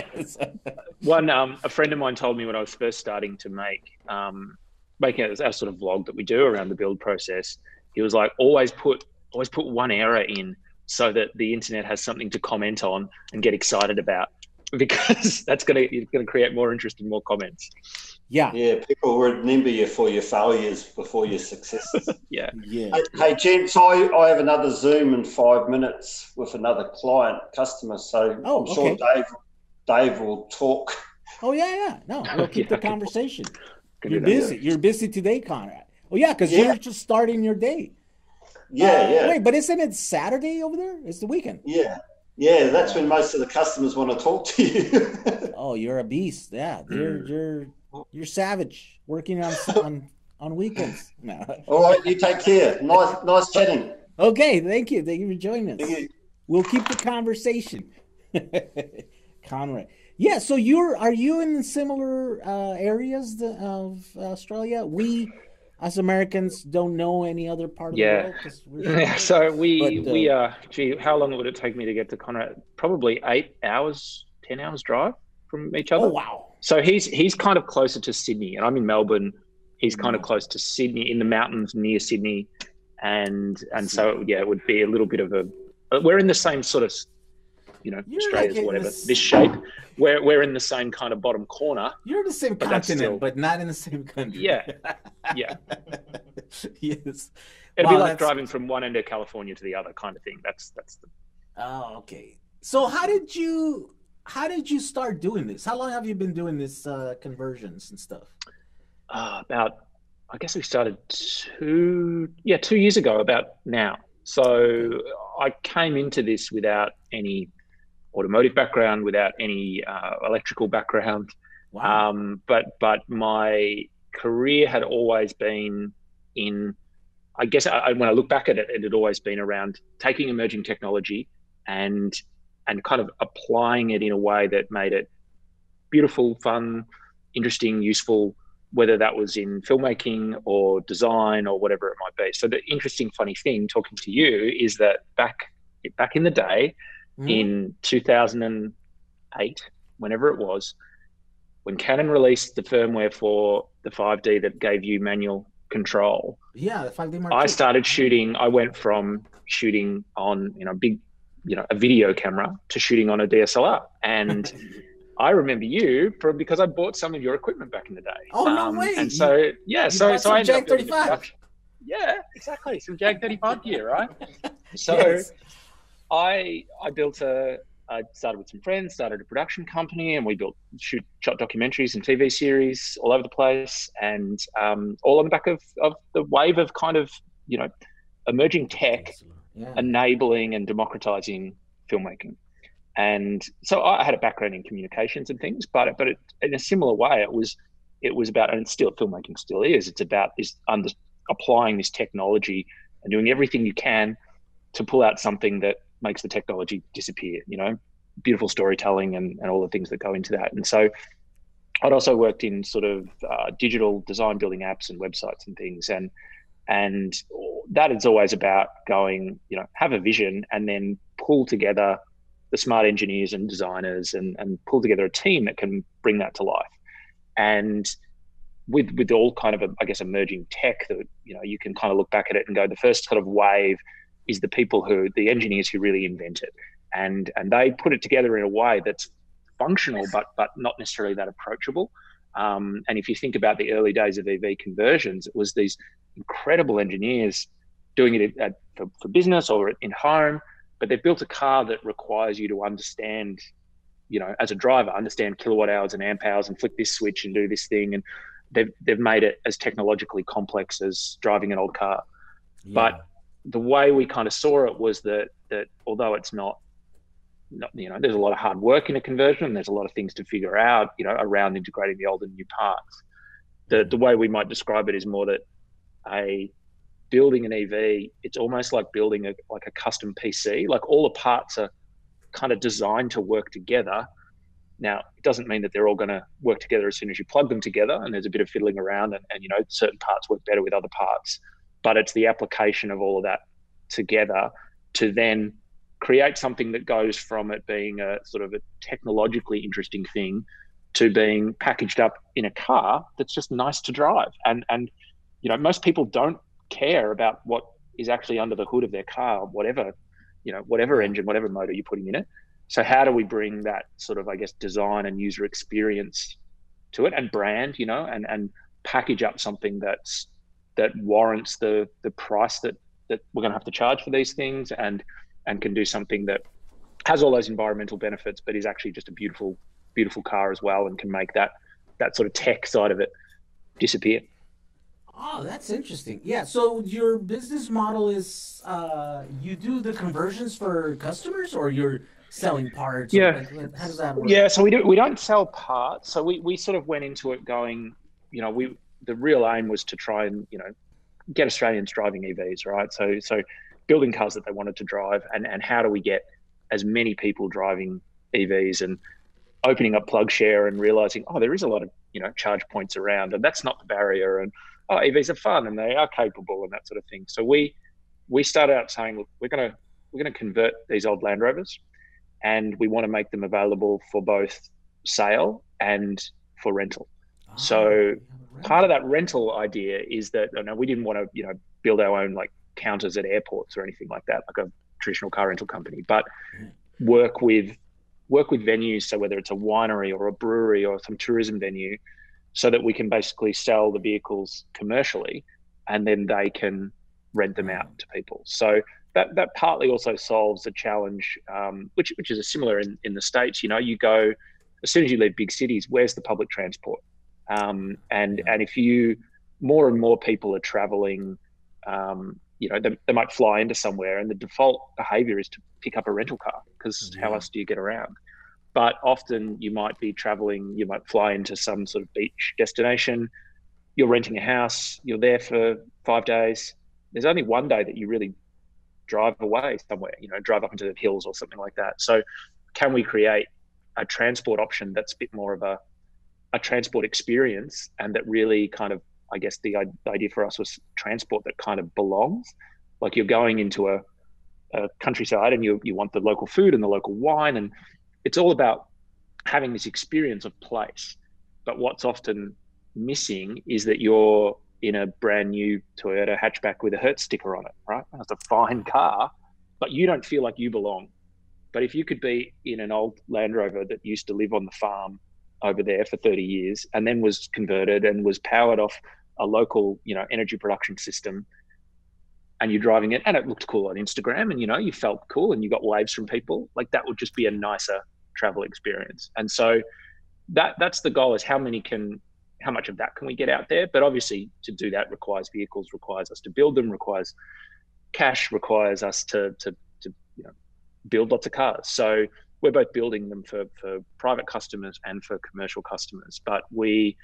a friend of mine told me when I was first starting to making our sort of vlog that we do around the build process. He was like, always put one error in so that the internet has something to comment on and get excited about, because it's going to create more interest and more comments. Yeah, people remember you for your failures before your successes. Yeah. Hey, gents, I have another Zoom in 5 minutes with another customer. So I'm sure Dave will talk. Oh yeah. No, we'll keep the conversation. You're busy. You're busy today, Conrad. Oh yeah, because you're just starting your day. Yeah. Wait, but isn't it Saturday over there? It's the weekend. Yeah, that's when most of the customers want to talk to you. Oh, you're a beast. Yeah, you're savage working on weekends. No. All right, you take care. Nice chatting. Okay, thank you for joining us. We'll keep the conversation. Conrad. Yeah, so are you in similar areas of Australia? We, as Americans, don't know any other part of the world. Yeah, so we are, how long would it take me to get to Conrad? Probably 8 hours, 10 hours drive from each other. Oh, wow. So he's kind of closer to Sydney, and I'm in Melbourne. He's kind of close to Sydney, in the mountains near Sydney. And so, it would be a little bit of we're in the same sort of, Australia's like whatever, this shape. We're in the same kind of bottom corner. You're in the same continent, but not in the same country. Yeah. Yes. It'd be like driving from one end of California to the other kind of thing. That's the... Oh, okay. So how did you start doing this? How long have you been doing this conversions and stuff? I guess we started 2 years ago, about now. So I came into this without any automotive background, without any electrical background. Wow. But my career had always been in, I guess when I look back at it, it had always been around taking emerging technology and kind of applying it in a way that made it beautiful, fun, interesting, useful, whether that was in filmmaking or design or whatever it might be. So the interesting, funny thing talking to you is that back in the day, in 2008, whenever it was, when Canon released the firmware for the 5D that gave you manual control, the 5D Mark I started shooting. I went from shooting on a video camera to shooting on a DSLR, and I remember you because I bought some of your equipment back in the day. Oh, no way! And so so I ended up doing Jag35. Yeah, exactly. Some Jag 35 gear, right? So Yes. I started with some friends, started a production company, and we shot documentaries and TV series all over the place, and all on the back of the wave of kind of emerging tech enabling and democratizing filmmaking. And so I had a background in communications and things, but in a similar way, it was about, and filmmaking still is, it's about this applying this technology and doing everything you can to pull out something that makes the technology disappear, beautiful storytelling and all the things that go into that. And so I'd also worked in sort of digital design, building apps and websites and things. And that is always about going, have a vision and then pull together the smart engineers and designers and pull together a team that can bring that to life. And with all kind of, emerging tech that, you can kind of look back at it and go, the first sort of wave is the engineers who really invent it. And they put it together in a way that's functional, but not necessarily that approachable. And if you think about the early days of EV conversions, it was these incredible engineers doing it for business or in home, but they've built a car that requires you to understand as a driver, understand kilowatt hours and amp hours and flick this switch and do this thing. And they've made it as technologically complex as driving an old car. Yeah. But the way we kind of saw it was that although it's not, there's a lot of hard work in a conversion, and there's a lot of things to figure out, around integrating the old and new parts. The way we might describe it is more that building an EV, it's almost like building a custom PC. Like all the parts are kind of designed to work together. Now, it doesn't mean that they're all going to work together as soon as you plug them together, and there's a bit of fiddling around, and certain parts work better with other parts. But it's the application of all of that together to then create something that goes from it being a sort of a technologically interesting thing to being packaged up in a car that's just nice to drive. And most people don't care about what is actually under the hood of their car, whatever engine, whatever motor you're putting in it. So how do we bring that sort of, I guess, design and user experience to it, and brand, and package up something that warrants the price that we're going to have to charge for these things, and can do something that has all those environmental benefits, but is actually just a beautiful, beautiful car as well, and can make that sort of tech side of it disappear. Oh, that's interesting. Yeah. So your business model is you do the conversions for customers, or you're selling parts? Yeah. How does that work? Yeah. So we don't sell parts. So we sort of went into it going, the real aim was to try and get Australians driving EVs, right? So building cars that they wanted to drive, and how do we get as many people driving EVs, and opening up PlugShare and realizing, there is a lot of charge points around, and that's not the barrier, and EVs are fun and they are capable and that sort of thing. So we started out saying, look, we're gonna convert these old Land Rovers, and we want to make them available for both sale and for rental. So part of that rental idea is that we didn't want to build our own like counters at airports or anything like that, like a traditional car rental company, but work with venues. So whether it's a winery or a brewery or some tourism venue, so that we can basically sell the vehicles commercially, and then they can rent them out to people. So that partly also solves a challenge, which is similar in the States. You go, as soon as you leave big cities, where's the public transport? And if more and more people are traveling, they might fly into somewhere, and the default behavior is to pick up a rental car, because how else do you get around? But often you might be traveling, you might fly into some sort of beach destination, you're renting a house, you're there for 5 days. There's only one day that you really drive away somewhere, drive up into the hills or something like that. So can we create a transport option that's a bit more of a transport experience, and that really kind of, I guess the idea for us was transport that kind of belongs. Like you're going into a countryside, and you want the local food and the local wine, and it's all about having this experience of place. But what's often missing is that you're in a brand new Toyota hatchback with a Hertz sticker on it, right? It's a fine car, but you don't feel like you belong. But if you could be in an old Land Rover that used to live on the farm over there for 30 years, and then was converted and was powered off a local, energy production system, and you're driving it, and it looked cool on Instagram, and you felt cool, and you got waves from people, like that would just be a nicer travel experience. And so that's the goal, is how much of that can we get out there? But obviously to do that requires vehicles, requires us to build them, requires cash, requires us to build lots of cars. So we're both building them for private customers and for commercial customers, but we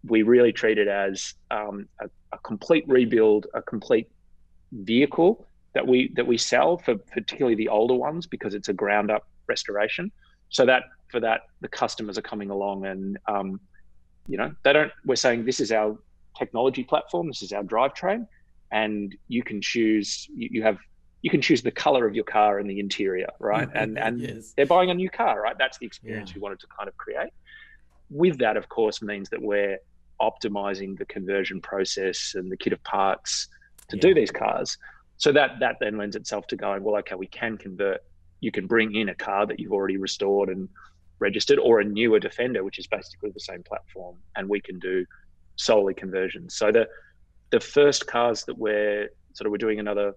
really treat it as a complete rebuild, a complete vehicle that we sell for particularly the older ones, because it's a ground up restoration. So that for that, the customers are coming along, and we're saying, this is our technology platform, this is our drivetrain, and you can choose, you can choose the color of your car and the interior, right? And yes. They're buying a new car, right? That's the experience we wanted to kind of create. With that, of course, means that we're optimizing the conversion process and the kit of parts to do these cars. So that then lends itself to going, well, okay, we can convert. You can bring in a car that you've already restored and registered, or a newer Defender, which is basically the same platform, and we can do solely conversions. So the first cars that we're doing another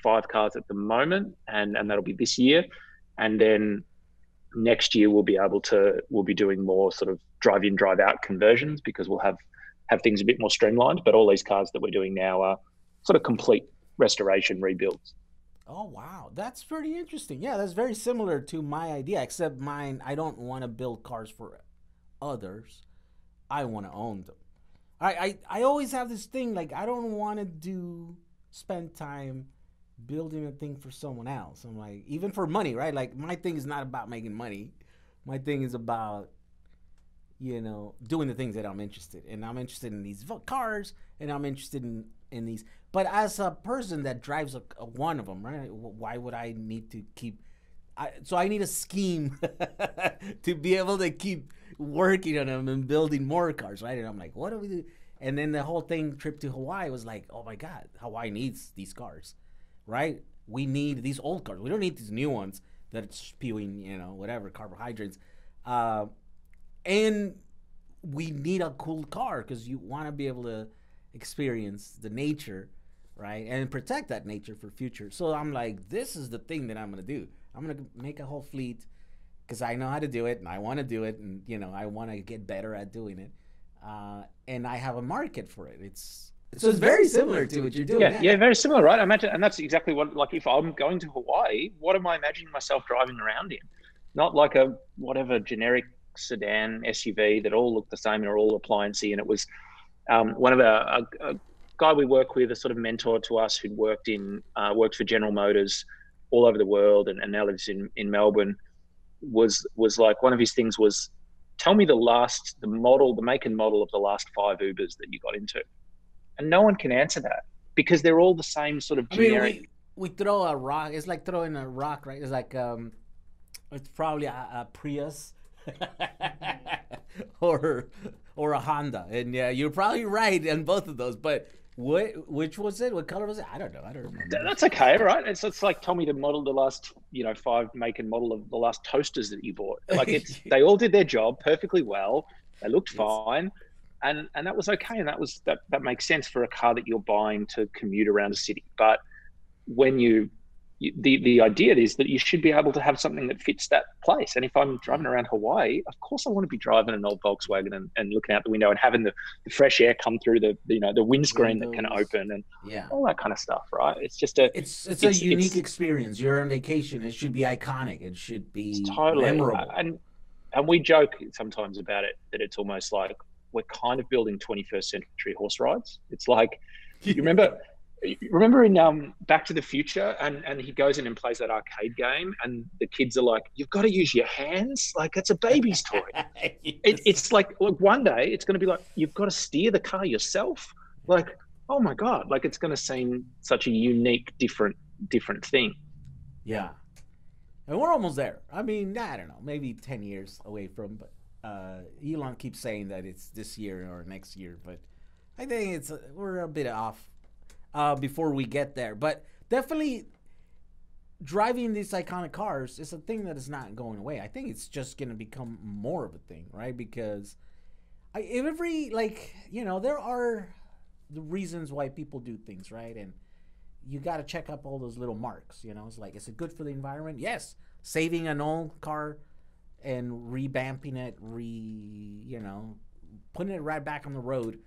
5 cars at the moment, and that'll be this year. And then next year we'll be doing more sort of drive in, drive out conversions, because we'll have things a bit more streamlined. But all these cars that we're doing now are sort of complete restoration rebuilds. Oh, wow. That's pretty interesting. Yeah, that's very similar to my idea, except mine, I don't want to build cars for others. I want to own them. I always have this thing, like, I don't want to spend time building a thing for someone else. I'm like, even for money, right? Like, my thing is not about making money. My thing is about, doing the things that I'm interested in. And I'm interested in these cars, and I'm interested in these. But as a person that drives a one of them, right? Why would I need to keep? So I need a scheme to be able to keep working on them and building more cars, right? And I'm like, what do we do? And then the whole trip to Hawaii was like, oh my God, Hawaii needs these cars, right? We need these old cars. We don't need these new ones that are spewing, whatever, carbohydrates. And we need a cool car because you want to be able to experience the nature, right? And protect that nature for future. So I'm like, this is the thing that I'm going to do. I'm going to make a whole fleet because I know how to do it and I want to do it. And, I want to get better at doing it. And I have a market for it. It's very similar to what you're doing. Yeah, very similar, right? Imagine, and that's exactly what, like, if I'm going to Hawaii, what am I imagining myself driving around in? Not like a whatever generic sedan SUV that all look the same and are all appliancey. And it was one of a guy we work with, a sort of mentor to us, who'd worked for General Motors all over the world and now lives in Melbourne, was like, one of his things was, tell me the make and model of the last 5 Ubers that you got into. And no one can answer that because they're all the same sort of generic. I mean, we throw a rock. It's like throwing a rock, right? It's like it's probably a Prius or a Honda. And yeah, you're probably right on both of those. But which was it? What color was it? I don't know. I don't remember. That's okay, right? It's like, tell me the model, the last 5 make and model of the last toasters that you bought. Like, they all did their job perfectly well. They looked fine. And that was okay, and that makes sense for a car that you're buying to commute around a city. But when the idea is that you should be able to have something that fits that place. And if I'm driving around Hawaii, of course I want to be driving an old Volkswagen and looking out the window and having the fresh air come through the windscreen that can open and all that kind of stuff, right? It's just it's a unique experience. You're on vacation. It should be iconic. It should be totally memorable. And we joke sometimes about it, that it's almost like we're kind of building 21st century horse rides. It's like, you remember in Back to the Future, and he goes in and plays that arcade game, and the kids are like, you've got to use your hands, like it's a baby's toy. Yes. It's like, one day it's going to be like, you've got to steer the car yourself. Like, oh my God, like, it's going to seem such a unique, different thing. Yeah. And we're almost there. I mean, I don't know, maybe 10 years away from, but Elon keeps saying that it's this year or next year, but I think we're a bit off before we get there. But definitely driving these iconic cars is a thing that is not going away. I think it's just going to become more of a thing, right? Because there are the reasons why people do things, right? And you got to check up all those little marks, It's like, is it good for the environment? Yes. Saving an old car and revamping it, putting it right back on the road,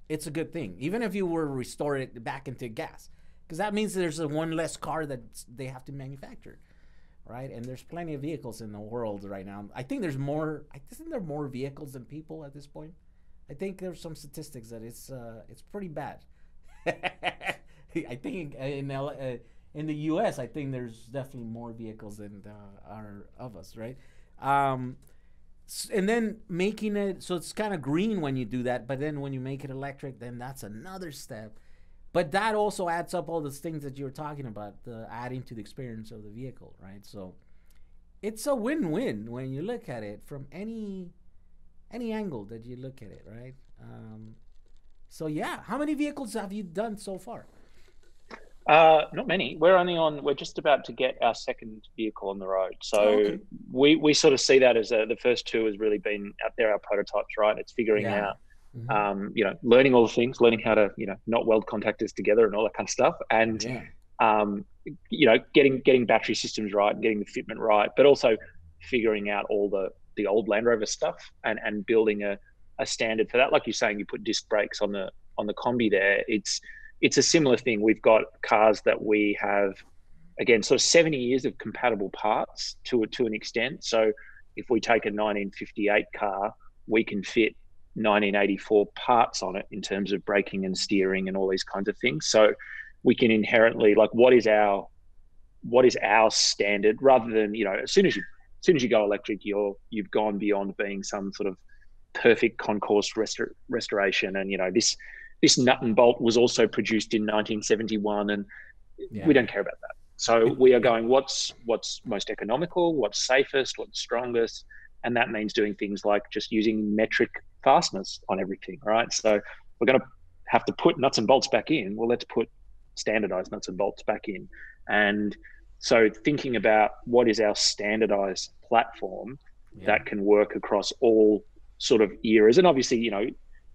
it's a good thing. Even if you were to restore it back into gas, because that means there's one less car that they have to manufacture, right? And there's plenty of vehicles in the world right now. I think there's more. Isn't there more vehicles than people at this point? I think there's some statistics that it's pretty bad. I think in the U.S., I think there's definitely more vehicles than are of us, right? And then making it so it's kind of green when you do that, but then when you make it electric, then that's another step. But that also adds up all those things that you were talking about, the adding to the experience of the vehicle, right? So it's a win-win when you look at it from any angle that you look at it, right? So yeah, how many vehicles have you done so far? Not many. We're just about to get our second vehicle on the road. So we sort of see that as the first 2 has really been out there, our prototypes, right? It's figuring out, learning all the things, learning how to, not weld contactors together and all that kind of stuff. And, getting battery systems right and getting the fitment right, but also figuring out all the old Land Rover stuff and building a standard for that. Like you're saying, you put disc brakes on the combi there. It's a similar thing. We've got cars that we have, again, sort of 70 years of compatible parts to an extent. So if we take a 1958 car, we can fit 1984 parts on it in terms of braking and steering and all these kinds of things. So we can inherently, like, what is our standard, rather than, you know, as soon as you go electric, you've gone beyond being some sort of perfect concourse restoration. And, you know, this nut and bolt was also produced in 1971, and we don't care about that. So we are going, what's most economical, what's safest, what's strongest. And that means doing things like just using metric fasteners on everything, right? So we're going to have to put nuts and bolts back in. Well, let's put standardized nuts and bolts back in. And so thinking about what is our standardized platform that can work across all sort of eras. And obviously, you know,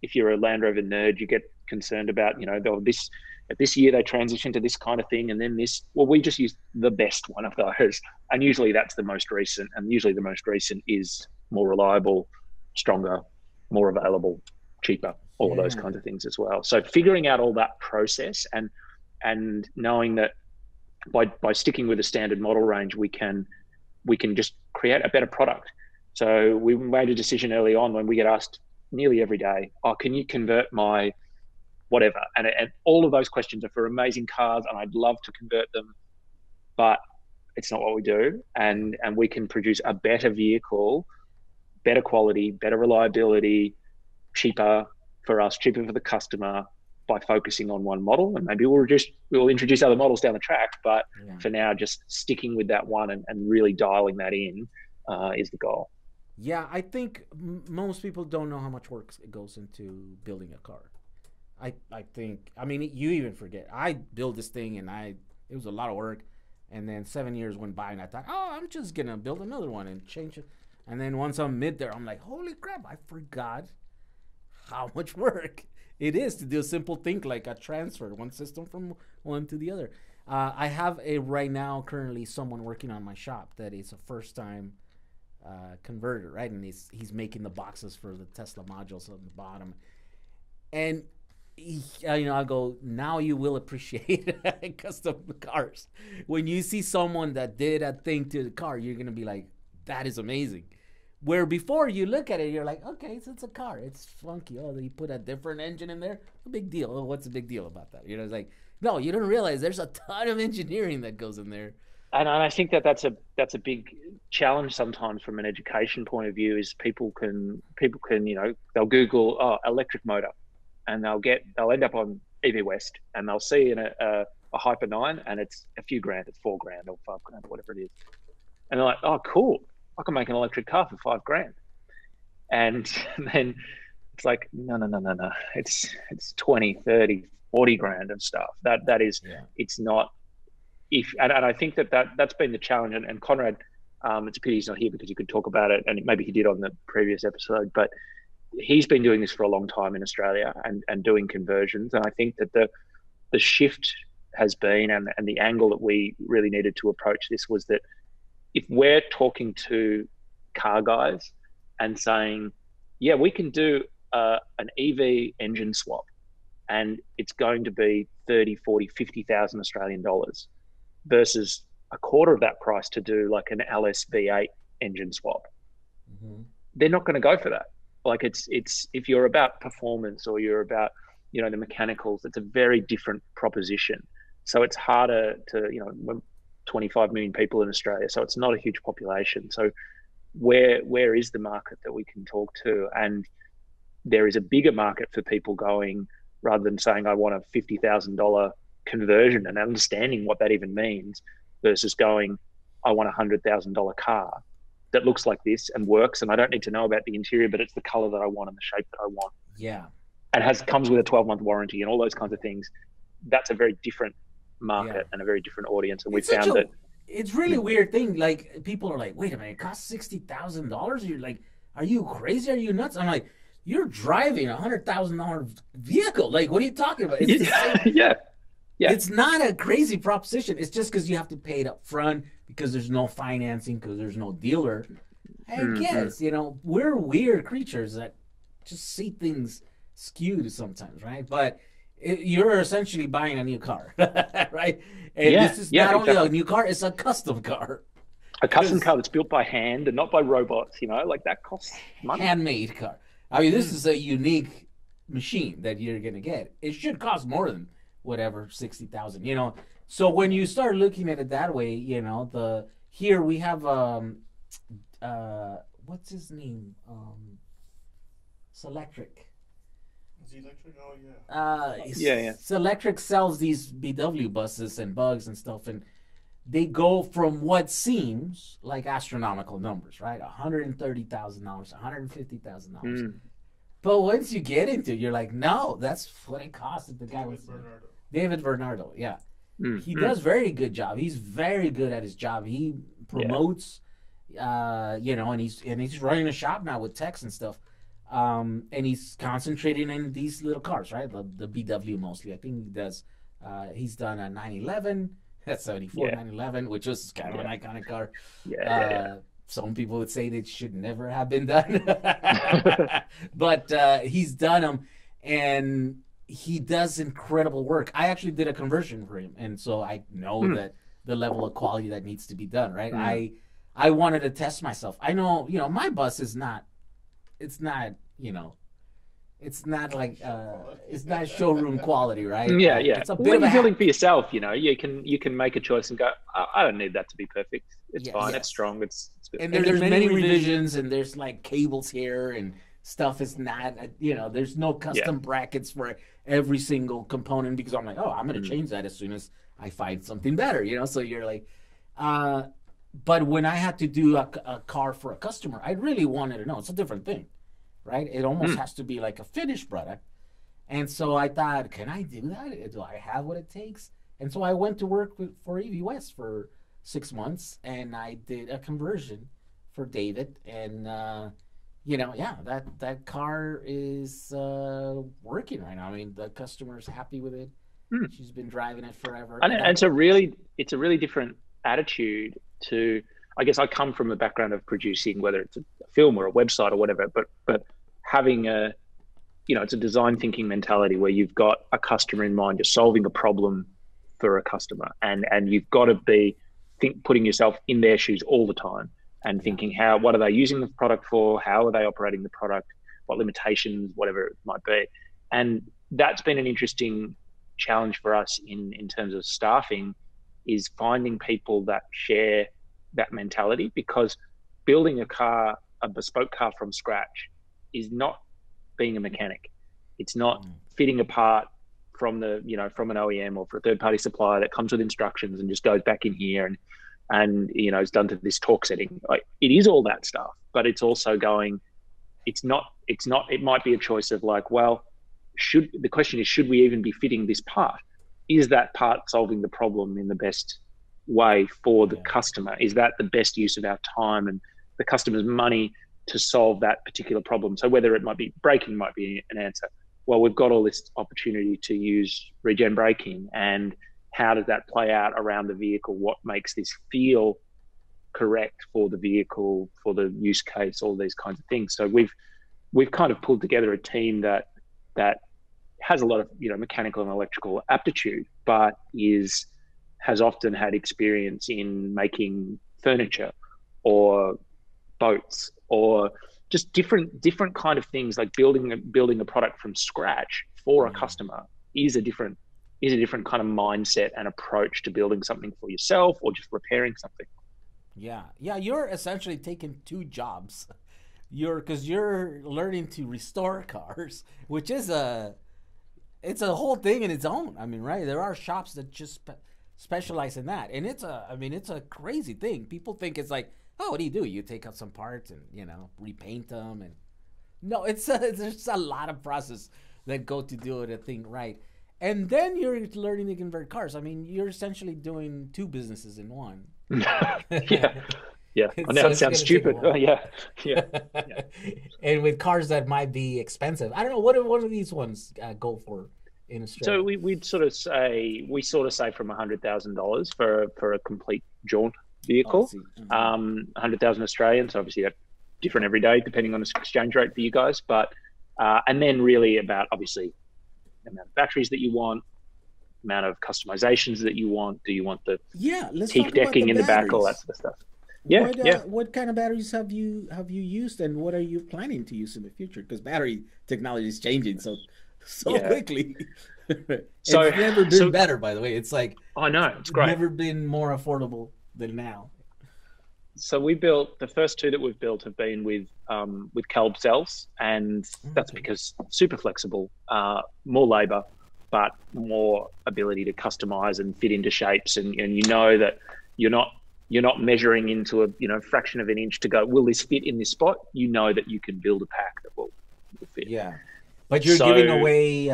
if you're a Land Rover nerd, you get concerned about, you know, this year they transition to this kind of thing, and then this. Well, we just use the best one of those, and usually that's the most recent. And usually the most recent is more reliable, stronger, more available, cheaper, all of those kinds of things as well. So figuring out all that process and knowing that by sticking with a standard model range, we can just create a better product. So we made a decision early on, when we get asked nearly every day, oh, can you convert my whatever? And all of those questions are for amazing cars, and I'd love to convert them, but it's not what we do. And we can produce a better vehicle, better quality, better reliability, cheaper for us, cheaper for the customer, by focusing on one model. And maybe we'll introduce other models down the track, but for now, just sticking with that one and really dialing that in is the goal. Yeah, I think most people don't know how much work goes into building a car. I think, I mean, you even forget. I built this thing, and it was a lot of work, and then 7 years went by, and I thought, oh, I'm just gonna build another one and change it. And then once I'm mid there, I'm like, holy crap, I forgot how much work it is to do a simple thing like a transfer, one system from one to the other. I have right now currently someone working on my shop that is a first time converter, right? And he's making the boxes for the Tesla modules on the bottom. And I go, now you will appreciate custom cars. When you see someone that did a thing to the car, you're gonna be like, that is amazing. Where before you look at it, you're like, okay, so it's a car, it's funky. Oh, they put a different engine in there. A big deal. Oh, what's a big deal about that? You know, it's like, no, you don't realize there's a ton of engineering that goes in there. And I think that's a big challenge sometimes from an education point of view. Is people can you know, they'll Google electric motor, and they'll end up on EV West, and they'll see in a Hyper 9, and it's a few grand, it's $4,000 or $5,000, whatever it is, and they're like, oh, cool, I can make an electric car for $5,000, and then it's like, no, it's 20, 30, 40 grand of stuff. That is, it's not. And I think that's been the challenge. And Conrad, it's a pity he's not here, because he could talk about it, and maybe he did on the previous episode, but he's been doing this for a long time in Australia and doing conversions. And I think that the shift has been, and the angle that we really needed to approach this was that if we're talking to car guys and saying, yeah, we can do an EV engine swap, and it's going to be 30, 40, 50,000 Australian dollars, versus a quarter of that price to do like an LS V8 engine swap. Mm-hmm. They're not going to go for that. Like it's if you're about performance, or you're about, you know, the mechanicals, it's a very different proposition. So it's harder to, you know, we're 25 million people in Australia, so it's not a huge population. So where is the market that we can talk to? And there is a bigger market for people going, rather than saying, I want a $50,000 conversion and understanding what that even means, versus going, I want a $100,000 car that looks like this and works, and I don't need to know about the interior, but it's the color that I want and the shape that I want. Yeah. And comes with a 12-month warranty and all those kinds of things. That's a very different market and a very different audience. And we found that it's really weird thing. Like, people are like, wait a minute, it costs $60,000. You're like, are you crazy? Are you nuts? I'm like, you're driving a $100,000 vehicle. Like, what are you talking about? It's yeah. It's not a crazy proposition. It's just because you have to pay it up front, because there's no financing, because there's no dealer. I guess, you know, we're weird creatures that just see things skewed sometimes, right? But you're essentially buying a new car, right? And this is not only a new car, it's a custom car. A custom car that's built by hand and not by robots, you know, like that costs money. Handmade car. I mean, this is a unique machine that you're going to get. It should cost more than whatever, 60,000, you know. So when you start looking at it that way, you know, here we have, what's his name? Electric. Is he electric? Oh, yeah. Electric sells these VW buses and bugs and stuff, and they go from what seems like astronomical numbers, right? $130,000, $150,000. But once you get into it, you're like, no, that's what it costs. The guy was David Bernardo. Yeah, he does very good job. He's very good at his job. He promotes, you know, and he's running a shop now with techs and stuff. And he's concentrating in these little cars, right? The VW mostly. I think he does. He's done a 911. That's 74 911, which was kind of an iconic car. Some people would say that should never have been done. But he's done them, and he does incredible work. I actually did a conversion for him, and so I know that the level of quality that needs to be done, right? I wanted to test myself. I know, you know, my bus is not, it's not, you know, it's not like it's not showroom quality, right? It's a bit of a building for yourself. You know, you can make a choice and go, I don't need that to be perfect. It's fine. It's strong. It's good. And there's many revisions, and there's like cables here and stuff is not. You know, there's no custom brackets for every single component, because I'm like, oh, I'm gonna change that as soon as I find something better. You know, so you're like, but when I had to do a car for a customer, I really wanted to know. It's a different thing. Right? It almost has to be like a finished product. And so I thought, can I do that? Do I have what it takes? And so I went to work for EV West for 6 months, and I did a conversion for David. And, you know, that car is working right now. I mean, the customer's happy with it. She's been driving it forever. And it's a really different attitude to, I guess I come from a background of producing, whether it's a film or a website or whatever, but having it's a design thinking mentality where you've got a customer in mind, you're solving a problem for a customer, and you've got to be putting yourself in their shoes all the time and thinking what are they using the product for? How are they operating the product? What limitations, whatever it might be. And that's been an interesting challenge for us in terms of staffing, is finding people that share that mentality, because building a bespoke car from scratch is not being a mechanic. It's not fitting a part from an OEM or for a third-party supplier that comes with instructions and just goes back in here and you know, is done to this torque setting. Like, it is all that stuff, but it's also going, it might be a choice of like, well, the question is, should we even be fitting this part? Is that part solving the problem in the best way for the customer? Is that the best use of our time and the customer's money to solve that particular problem? So whether it might be braking might be an answer. Well, we've got all this opportunity to use regen braking, and how does that play out around the vehicle? What makes this feel correct for the vehicle, for the use case, all these kinds of things. So we've kind of pulled together a team that has a lot of, you know, mechanical and electrical aptitude, but has often had experience in making furniture or boats or just different kind of things. Like building a product from scratch for a customer is a different kind of mindset and approach to building something for yourself or just repairing something. Yeah, you're essentially taking two jobs. Because you're learning to restore cars, which is it's a whole thing in its own. I mean, right? There are shops that just specialize in that, and it's a crazy thing. People think it's like, oh, what do? You take out some parts and, you know, repaint them, and no, there's a lot of process that go to do a thing right. And then you're learning to convert cars. I mean, you're essentially doing two businesses in one. Yeah. I know it sounds stupid. Oh, yeah. And with cars that might be expensive. I don't know, what do one of these ones go for in Australia? So we sort of say from $100,000 for a complete Jaunt vehicle, Oh, 100,000 Australian. So obviously that's different every day depending on the exchange rate for you guys. But and then really about obviously the amount of batteries that you want, amount of customizations that you want. Do you want the let's teak talk about the decking in the back, all that batteries. sort of stuff? Yeah. What kind of batteries have you used, and what are you planning to use in the future? Because battery technology is changing so quickly. It's never been better, by the way. It's like I know it's great. Never been more affordable than now. So we built the first two that we've built have been with Calb cells, and that's because super flexible, more labor, but more ability to customize and fit into shapes, and you know that you're not measuring into a fraction of an inch to go, will this fit in this spot? You know that you can build a pack that will fit. Yeah, but you're giving away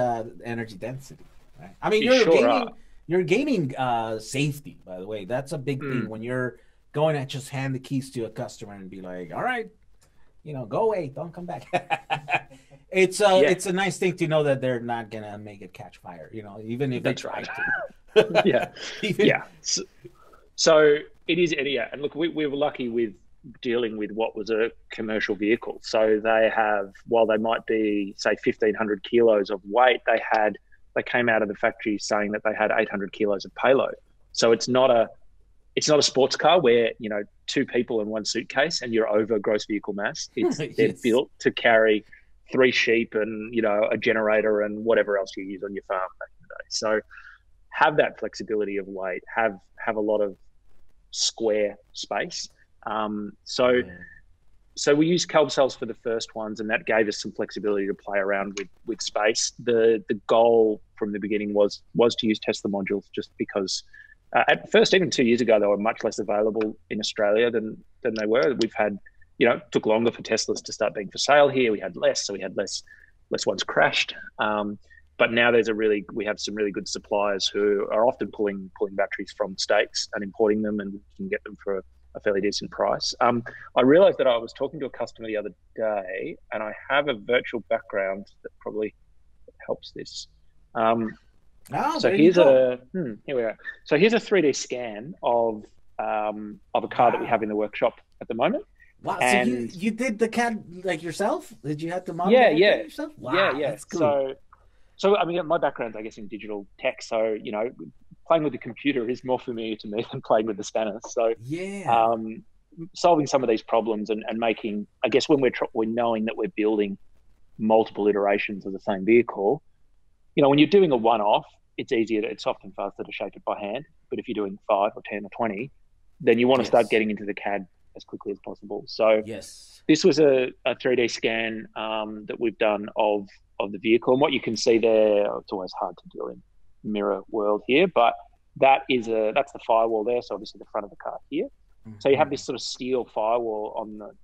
energy density, right? I mean, you're gaining safety, by the way. That's a big thing when you're going to just hand the keys to a customer and be like, all right, go away, don't come back. It's a nice thing to know that they're not gonna make it catch fire, even if they try to. Yeah. So it is, and look, we were lucky with dealing with what was a commercial vehicle. So they have, while they might be, say, 1,500 kilos of weight, they came out of the factory saying that they had 800 kilos of payload. So it's not a sports car where, two people in one suitcase and you're over gross vehicle mass. They're built to carry 3 sheep and, a generator and whatever else you use on your farm back in the day. So have that flexibility of weight, have a lot of square space. So we used Calb cells for the first ones, and that gave us some flexibility to play around with space. The goal from the beginning was to use Tesla modules, just because at first, even 2 years ago, they were much less available in Australia than they were. We've had, it took longer for Teslas to start being for sale here. We had less, so we had less ones crashed. But now we have some really good suppliers who are often pulling batteries from states and importing them, and we can get them for a fairly decent price. I realized that I was talking to a customer the other day, and I have a virtual background that probably helps this. So here we are. So here's a 3D scan of a car that we have in the workshop at the moment. Wow! And so you did the CAD like yourself? Did you have to model it yourself? Wow, yeah. That's cool. So I mean, my background's, I guess, in digital tech. So playing with the computer is more familiar to me than playing with the spanner. So solving some of these problems and making, I guess, when we're knowing that we're building multiple iterations of the same vehicle, when you're doing a one-off, it's often faster to shape it by hand. But if you're doing 5 or 10 or 20, then you want to start getting into the CAD as quickly as possible. So this was a 3D scan that we've done of the vehicle, and what you can see there, it's always hard to do in mirror world here, but that's the firewall there. So obviously the front of the car here. So you have this sort of steel firewall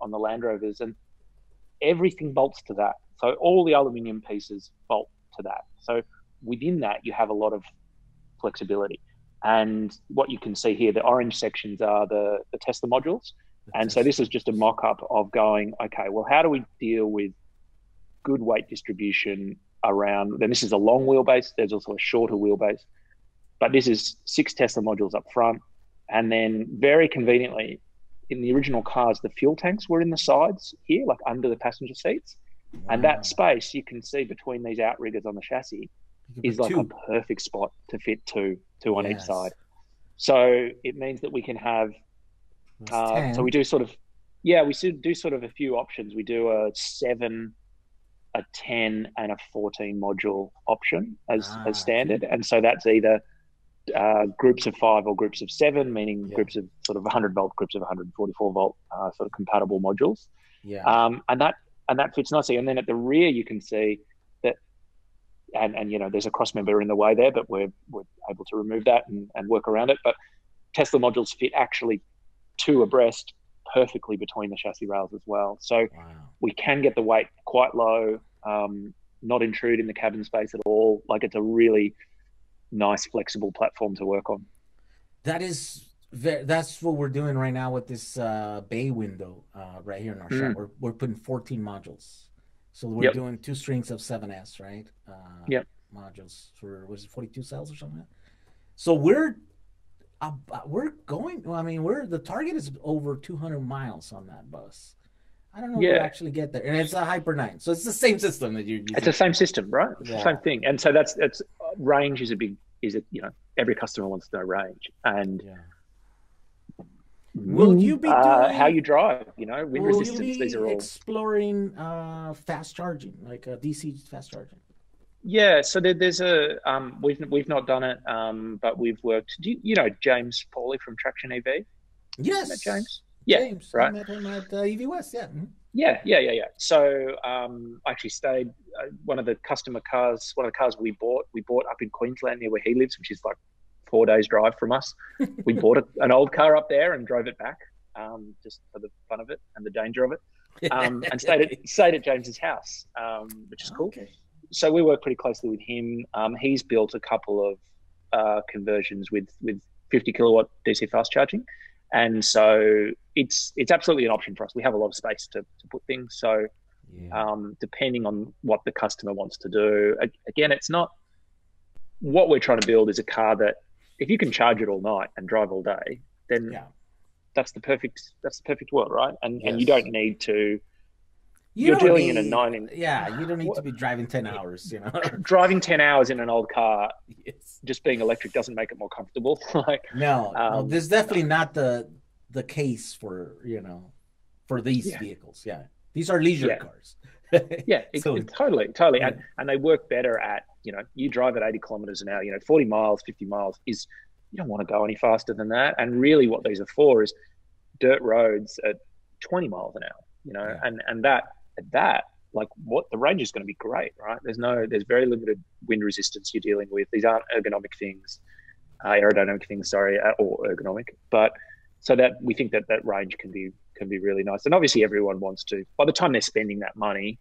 on the Land Rovers, and everything bolts to that. So all the aluminium pieces bolt to that. So within that, you have a lot of flexibility. And what you can see here, the orange sections are the Tesla modules. And so this is just a mock-up of going, okay, well, how do we deal with good weight distribution around, then this is a long wheelbase, there's also a shorter wheelbase, but this is 6 Tesla modules up front. And then very conveniently, in the original cars, the fuel tanks were in the sides here, like under the passenger seats. Wow. And that space you can see between these outriggers on the chassis is like a perfect spot to fit two on each side. So it means that we can have, so we do sort of a few options. We do a 7, a 10 and a 14 module option as standard. And so that's either groups of 5 or groups of 7, meaning groups of sort of 100 volt, groups of 144 volt sort of compatible modules. And that fits nicely. And then at the rear, you can see that, and there's a cross member in the way there, but we're able to remove that and work around it. But Tesla modules fit actually 2 abreast perfectly between the chassis rails as well. So we can get the weight quite low, not intrude in the cabin space at all. Like, it's a really nice, flexible platform to work on. That's what we're doing right now with this bay window right here in our shop. We're putting 14 modules. So we're doing 2 strings of 7S, right? Modules for, was it 42 cells or something? So We're going. Well, I mean, the target is over 200 miles on that bus. I don't know if Yeah. we'll actually get there, and it's a Hyper 9, so it's the same system that you're using. It's the same system, right? It's Yeah. the same thing. And so that's range every customer wants to know range. And Yeah. Will you be doing how you drive, wind will resistance, you be these are all exploring fast charging, like DC fast charging? Yeah, so there's a we've not done it, but we've worked. Do you know James Pauly from Traction EV? Yes, Met James. Yeah, James. right. I met him at EV West. Yeah. Mhm. Yeah. So I actually stayed one of the cars we bought up in Queensland near where he lives, which is like 4 days drive from us. We bought an old car up there and drove it back, just for the fun of it and the danger of it, and stayed at James's house, which is cool. Okay. So we work pretty closely with him. He's built a couple of conversions with 50 kilowatt DC fast charging, and so it's absolutely an option for us. We have a lot of space to put things. So depending on what the customer wants to do, again, it's not what we're trying to build is a car that if you can charge it all night and drive all day, then that's the perfect world, right? And you don't need to. You're dealing in a 9 Yeah, you don't need to be driving 10 hours, Driving 10 hours in an old car, just being electric doesn't make it more comfortable. No, there's definitely not the case for these vehicles. Yeah, these are leisure cars. Totally. And they work better at, you drive at 80 kilometers an hour, 40 miles, 50 miles is, you don't want to go any faster than that. And really what these are for is dirt roads at 20 miles an hour, and that, like what the range is going to be great, right? There's very limited wind resistance you're dealing with. These aren't aerodynamic things, or ergonomic, but so that we think that range can be really nice. And obviously everyone wants to, by the time they're spending that money,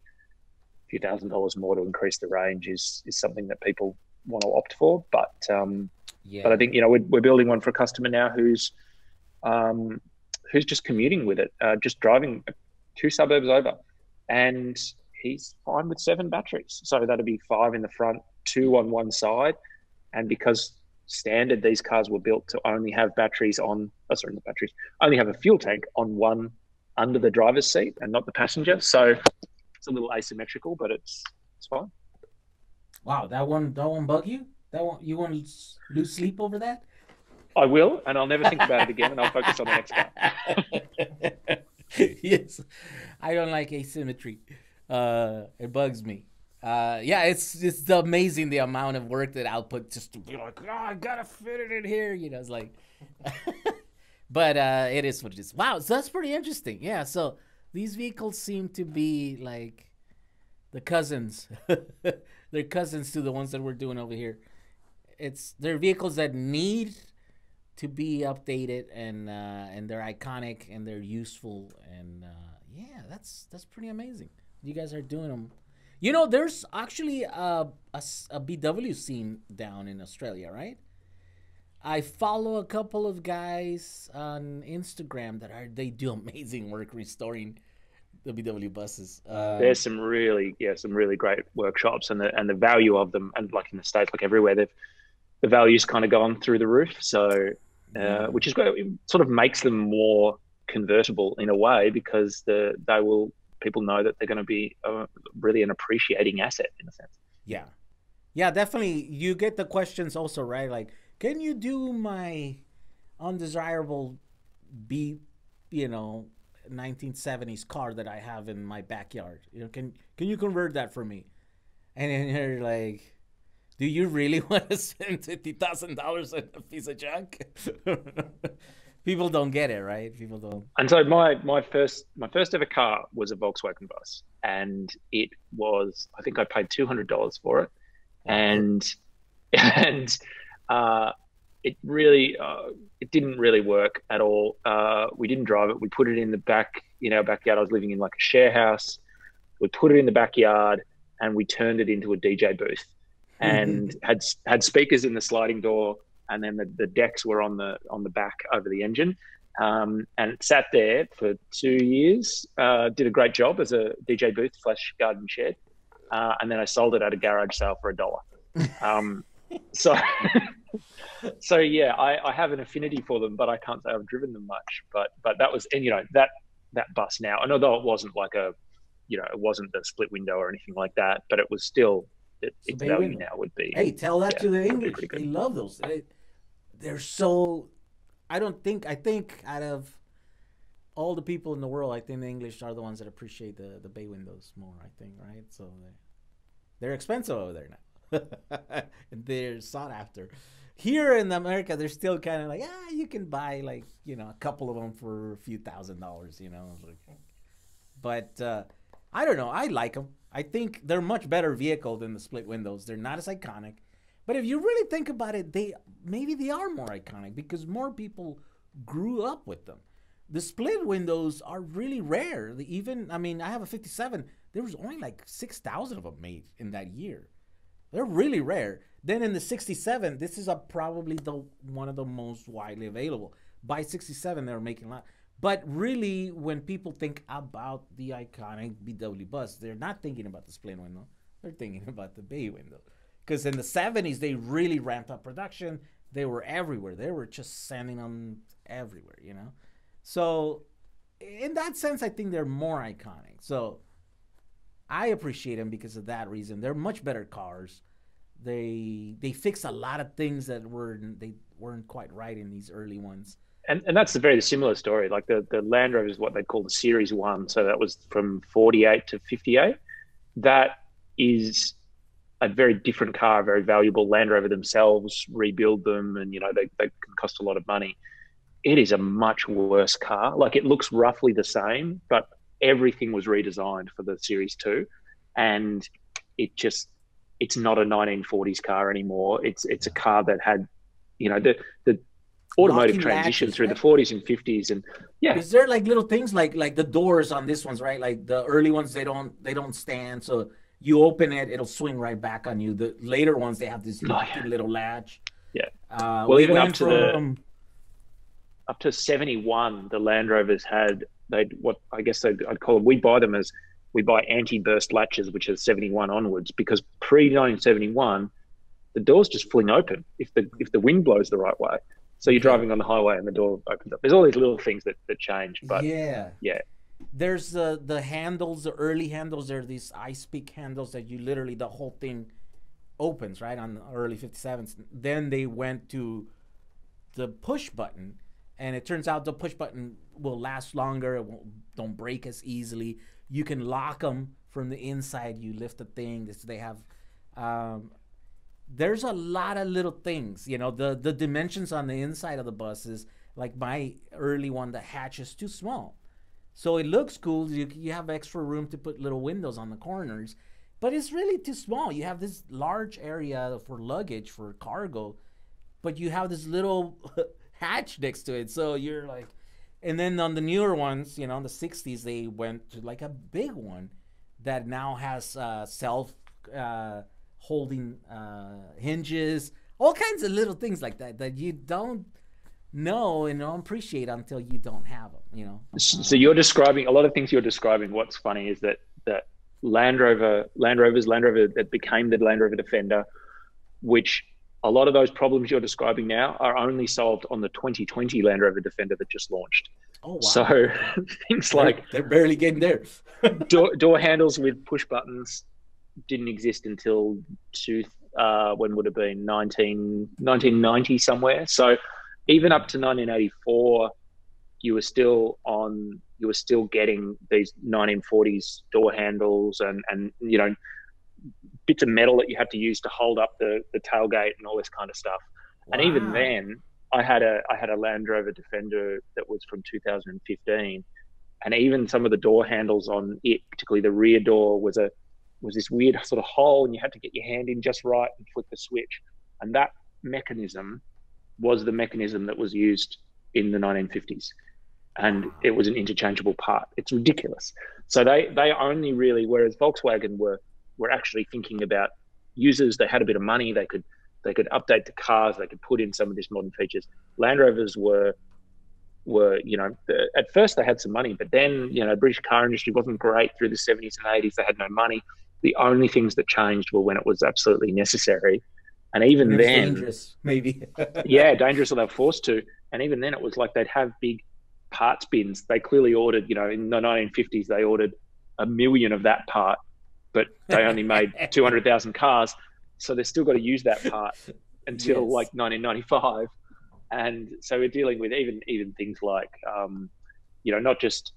a few $1,000s more to increase the range is something that people want to opt for. But I think, we're building one for a customer now who's just commuting with it, just driving 2 suburbs over, and he's fine with 7 batteries. So that'll be 5 in the front, 2 on one side. And because standard, these cars were built to only have only have a fuel tank on one under the driver's seat and not the passenger. So it's a little asymmetrical, but it's fine. Wow, that one bug you? You want to lose sleep over that? I will, and I'll never think about it again, and I'll focus on the next car. Yes, I don't like asymmetry. It bugs me. It's amazing the amount of work that I'll put just to be like, I gotta fit it in here. It's like, but it is what it is. Wow, so that's pretty interesting. Yeah, so these vehicles seem to be like the cousins. They're cousins to the ones that we're doing over here. They're vehicles that need to be updated, and they're iconic and they're useful, and that's pretty amazing. You guys are doing them. There's actually a BW scene down in Australia, right? I follow a couple of guys on Instagram they do amazing work restoring the BW buses. There's some really great workshops, and the value of them, and like in the States, like everywhere, the value's kind of gone through the roof. So, which is great. It sort of makes them more convertible in a way, because people know that they're going to be really an appreciating asset in a sense. Yeah, definitely. You get the questions also, right? Like, can you do my undesirable 1970s car that I have in my backyard? Can you convert that for me? And then you're like, do you really want to spend $50,000 on a piece of junk? People don't get it, right? People don't. And so my first ever car was a Volkswagen bus, and it was, I think I paid $200 for it, and it really it didn't really work at all. We didn't drive it. We put it in our backyard. I was living in like a share house. We put it in the backyard, and we turned it into a DJ booth, and had speakers in the sliding door. And then the decks were on the back over the engine, and it sat there for 2 years. Did a great job as a DJ booth / garden shed, and then I sold it at a garage sale for $1. So, so yeah, I have an affinity for them, but I can't say I've driven them much. But that was, and that bus now, and although it wasn't like a, it wasn't the split window or anything like that, but it was still, its value window. now would be. Hey, tell that to the English. They love those. They're so. I think out of all the people in the world, I think the English are the ones that appreciate the bay windows more. I think, right? So they're expensive over there now. They're sought after. Here in America, they're still kind of like, you can buy like a couple of them for a few $1,000s, But I don't know. I like them. I think they're much better vehicle than the split windows. They're not as iconic. But if you really think about it, maybe they are more iconic because more people grew up with them. The split windows are really rare. I have a 57. There was only like 6,000 of them made in that year. They're really rare. Then in the 67, this is probably one of the most widely available. By 67, they were making a lot. But really, when people think about the iconic VW bus, they're not thinking about the split window. They're thinking about the bay window. Because in the 70s, they really ramped up production. They were everywhere. They were just sending them everywhere, So in that sense, I think they're more iconic. So I appreciate them because of that reason. They're much better cars. They fix a lot of things that weren't quite right in these early ones. And that's a very similar story. Like the Land Rover is what they call the Series 1. So that was from 48 to 58. That is a very different car, very valuable. Land Rover themselves rebuild them, and they can cost a lot of money. It is a much worse car. Like it looks roughly the same, but everything was redesigned for the Series 2, and it's not a 1940s car anymore. It's a car that had, the automotive transition through the 40s and 50s, and is there like little things like the doors on this ones, right? Like the early ones, they don't stand, so you open it, it'll swing right back on you. The later ones, they have this little latch. Yeah. Well, even up to 71, the Land Rovers had what I guess I'd call them. We buy anti-burst latches, which are 71 onwards, because pre-1971, the doors just fling open if the wind blows the right way. So you're driving on the highway and the door opens up. There's all these little things that change. But yeah. There's the handles, the early handles. There are these ice-peak handles that the whole thing opens, right, on the early 57s. Then they went to the push button, and it turns out the push button will last longer. It don't break as easily. You can lock them from the inside. You lift the thing. They have... there's a lot of little things. The dimensions on the inside of the buses, like my early one, the hatch is too small. So it looks cool. You have extra room to put little windows on the corners, but it's really too small. You have this large area for luggage, for cargo, but you have this little hatch next to it. So you're like, and then on the newer ones, the 60s, they went to like a big one that now has self holding hinges, all kinds of little things like that you don't know and don't appreciate until you don't have them, So you're describing a lot of things you're describing. What's funny is that Land Rover that became the Land Rover Defender, which a lot of those problems you're describing now are only solved on the 2020 Land Rover Defender that just launched. Oh, wow. So things like they're barely getting there. door handles with push buttons didn't exist until when would have been 1990 somewhere. So even up to 1984, you were still getting these 1940s door handles and bits of metal that you had to use to hold up the tailgate and all this kind of stuff. Wow. And even then, I had a Land Rover Defender that was from 2015, and even some of the door handles on it, particularly the rear door, was this weird sort of hole, and you had to get your hand in just right and flick the switch. And that mechanism was the mechanism that was used in the 1950s. And it was an interchangeable part. It's ridiculous. So they only really, whereas Volkswagen were actually thinking about users, they had a bit of money, they could update the cars, they could put in some of these modern features. Land Rovers were at first they had some money, but then, British car industry wasn't great through the 70s and 80s. They had no money. The only things that changed were when it was absolutely necessary. And even then, dangerous, maybe. yeah, dangerous, or they're forced to. And even then, it was like they'd have big parts bins. They clearly ordered, you know, in the 1950s, they ordered 1 million of that part, but they only made 200,000 cars. So they've still got to use that part until like 1995. And so we're dealing with even things like, you know, not just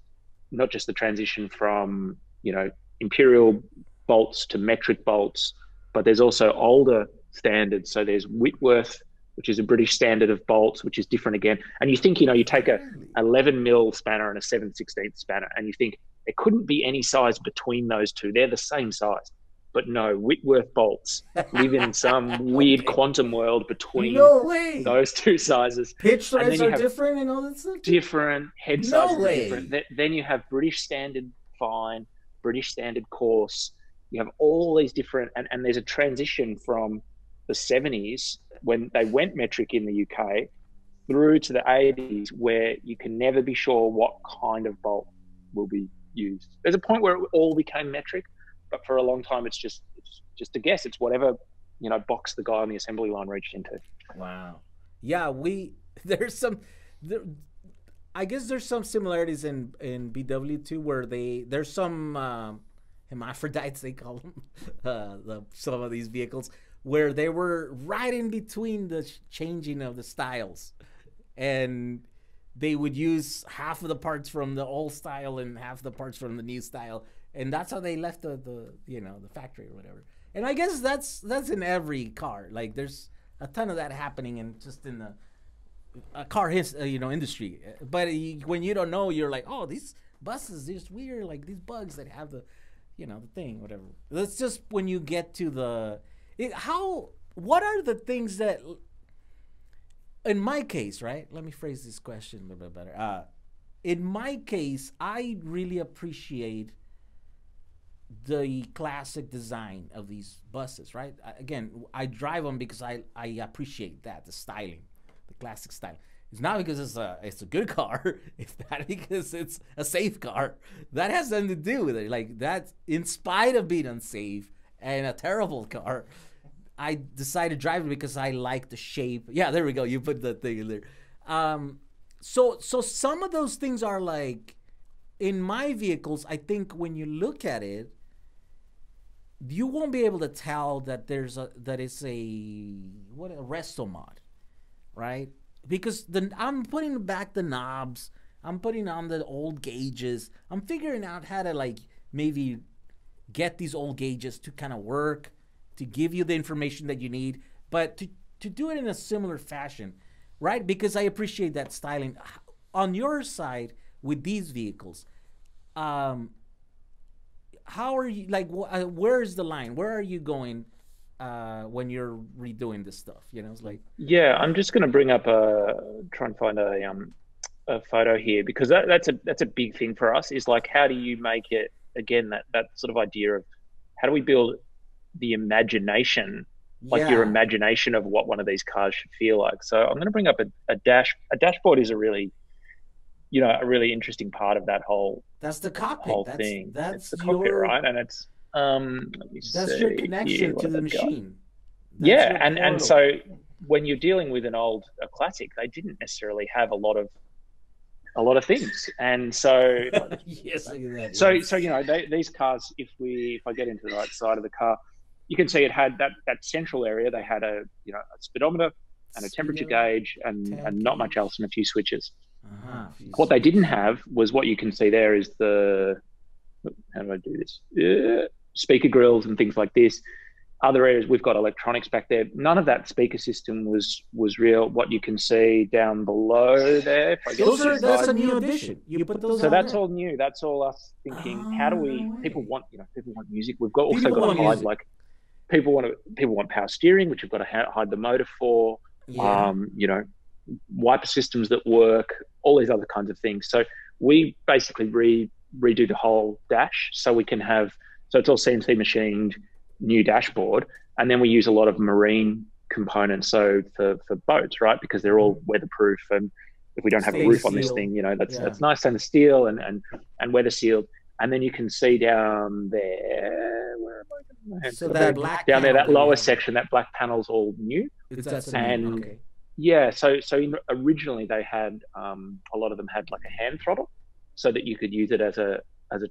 the transition from, you know, imperial bolts to metric bolts, but there's also older standards. So there's Whitworth, which is a British standard of bolts, which is different again. And you think, you know, you take a 11 mil spanner and a 7/16 spanner, and you think there couldn't be any size between those two. They're the same size. But no, Whitworth bolts live in some weird quantum world between those two sizes. Pitch threads are different and all that stuff? Different, head sizes are different. Then you have British standard fine, British standard coarse. You have all these different, and there's a transition from the 70s when they went metric in the UK through to the 80s where you can never be sure what kind of bolt will be used. There's a point where it all became metric, but for a long time it's just a guess. It's whatever, you know, box the guy on the assembly line reached into. Wow. Yeah, I guess there's some similarities in BW too, where there's some hermaphrodites, they call them, some of these vehicles, where they were right in between the changing of the styles, and they would use half of the parts from the old style and half the parts from the new style, and that's how they left the you know, the factory or whatever. And I guess that's in every car. Like there's a ton of that happening in the car industry. But when you don't know, you're like, oh, these buses, just weird, like these bugs that have the, you know, the thing, whatever. That's just when you get to what are the things that, in my case, right? Let me phrase this question a little bit better. In my case, I really appreciate the classic design of these buses, right? Again, I drive them because I appreciate that, the styling, the classic style. It's not because it's a good car. It's not because it's a safe car. That has nothing to do with it. Like that, in spite of being unsafe and a terrible car, I decided to drive it because I like the shape. Yeah, there we go. You put the thing in there. So some of those things are like, in my vehicles, I think when you look at it, you won't be able to tell that it's a resto mod, right? Because I'm putting back the knobs, I'm putting on the old gauges, I'm figuring out how to like maybe get these old gauges to kind of work, to give you the information that you need, but to do it in a similar fashion, right? Because I appreciate that styling. On your side with these vehicles, how are you, like, where is the line? Where are you going when you're redoing this stuff? You know, it's like, yeah, I'm just going to bring up try and find a photo here, because that's a big thing for us, is like, how do you make it, again, that sort of idea of how do we build the imagination, like your imagination of what one of these cars should feel like. So I'm going to bring up a dashboard is a really interesting part of that whole, that's the cockpit, whole that's, thing. That's it's the cockpit, right? And it's that's your connection to the machine. Yeah, and so when you're dealing with a classic, they didn't necessarily have a lot of things, and so yes, so you know, these cars, if I get into the right side of the car, you can see it had that central area. They had a speedometer and a temperature gauge and not much else, and a few switches. What they didn't have was what you can see there is how do I do this? Speaker grills and things like this. Other areas, we've got electronics back there. None of that speaker system was real. What you can see down below there. That's a new addition. You put those. So that's all new. That's all us thinking. How do we? People want music. We've also got to hide, like, people want power steering, which we've got to hide the motor for. Yeah. Wiper systems that work. All these other kinds of things. So we basically redo the whole dash, so we can have. So it's all CNC machined. New dashboard, and then we use a lot of marine components, so for boats, right, because they're all weatherproof, and if we don't have a roof on this thing, that's nice, and the steel and weather sealed. And then you can see down there, where am I going to So that black down there, that panel lower section, that black panel's all new. And okay. yeah, so originally they had a lot of them had like a hand throttle, so that you could use it as a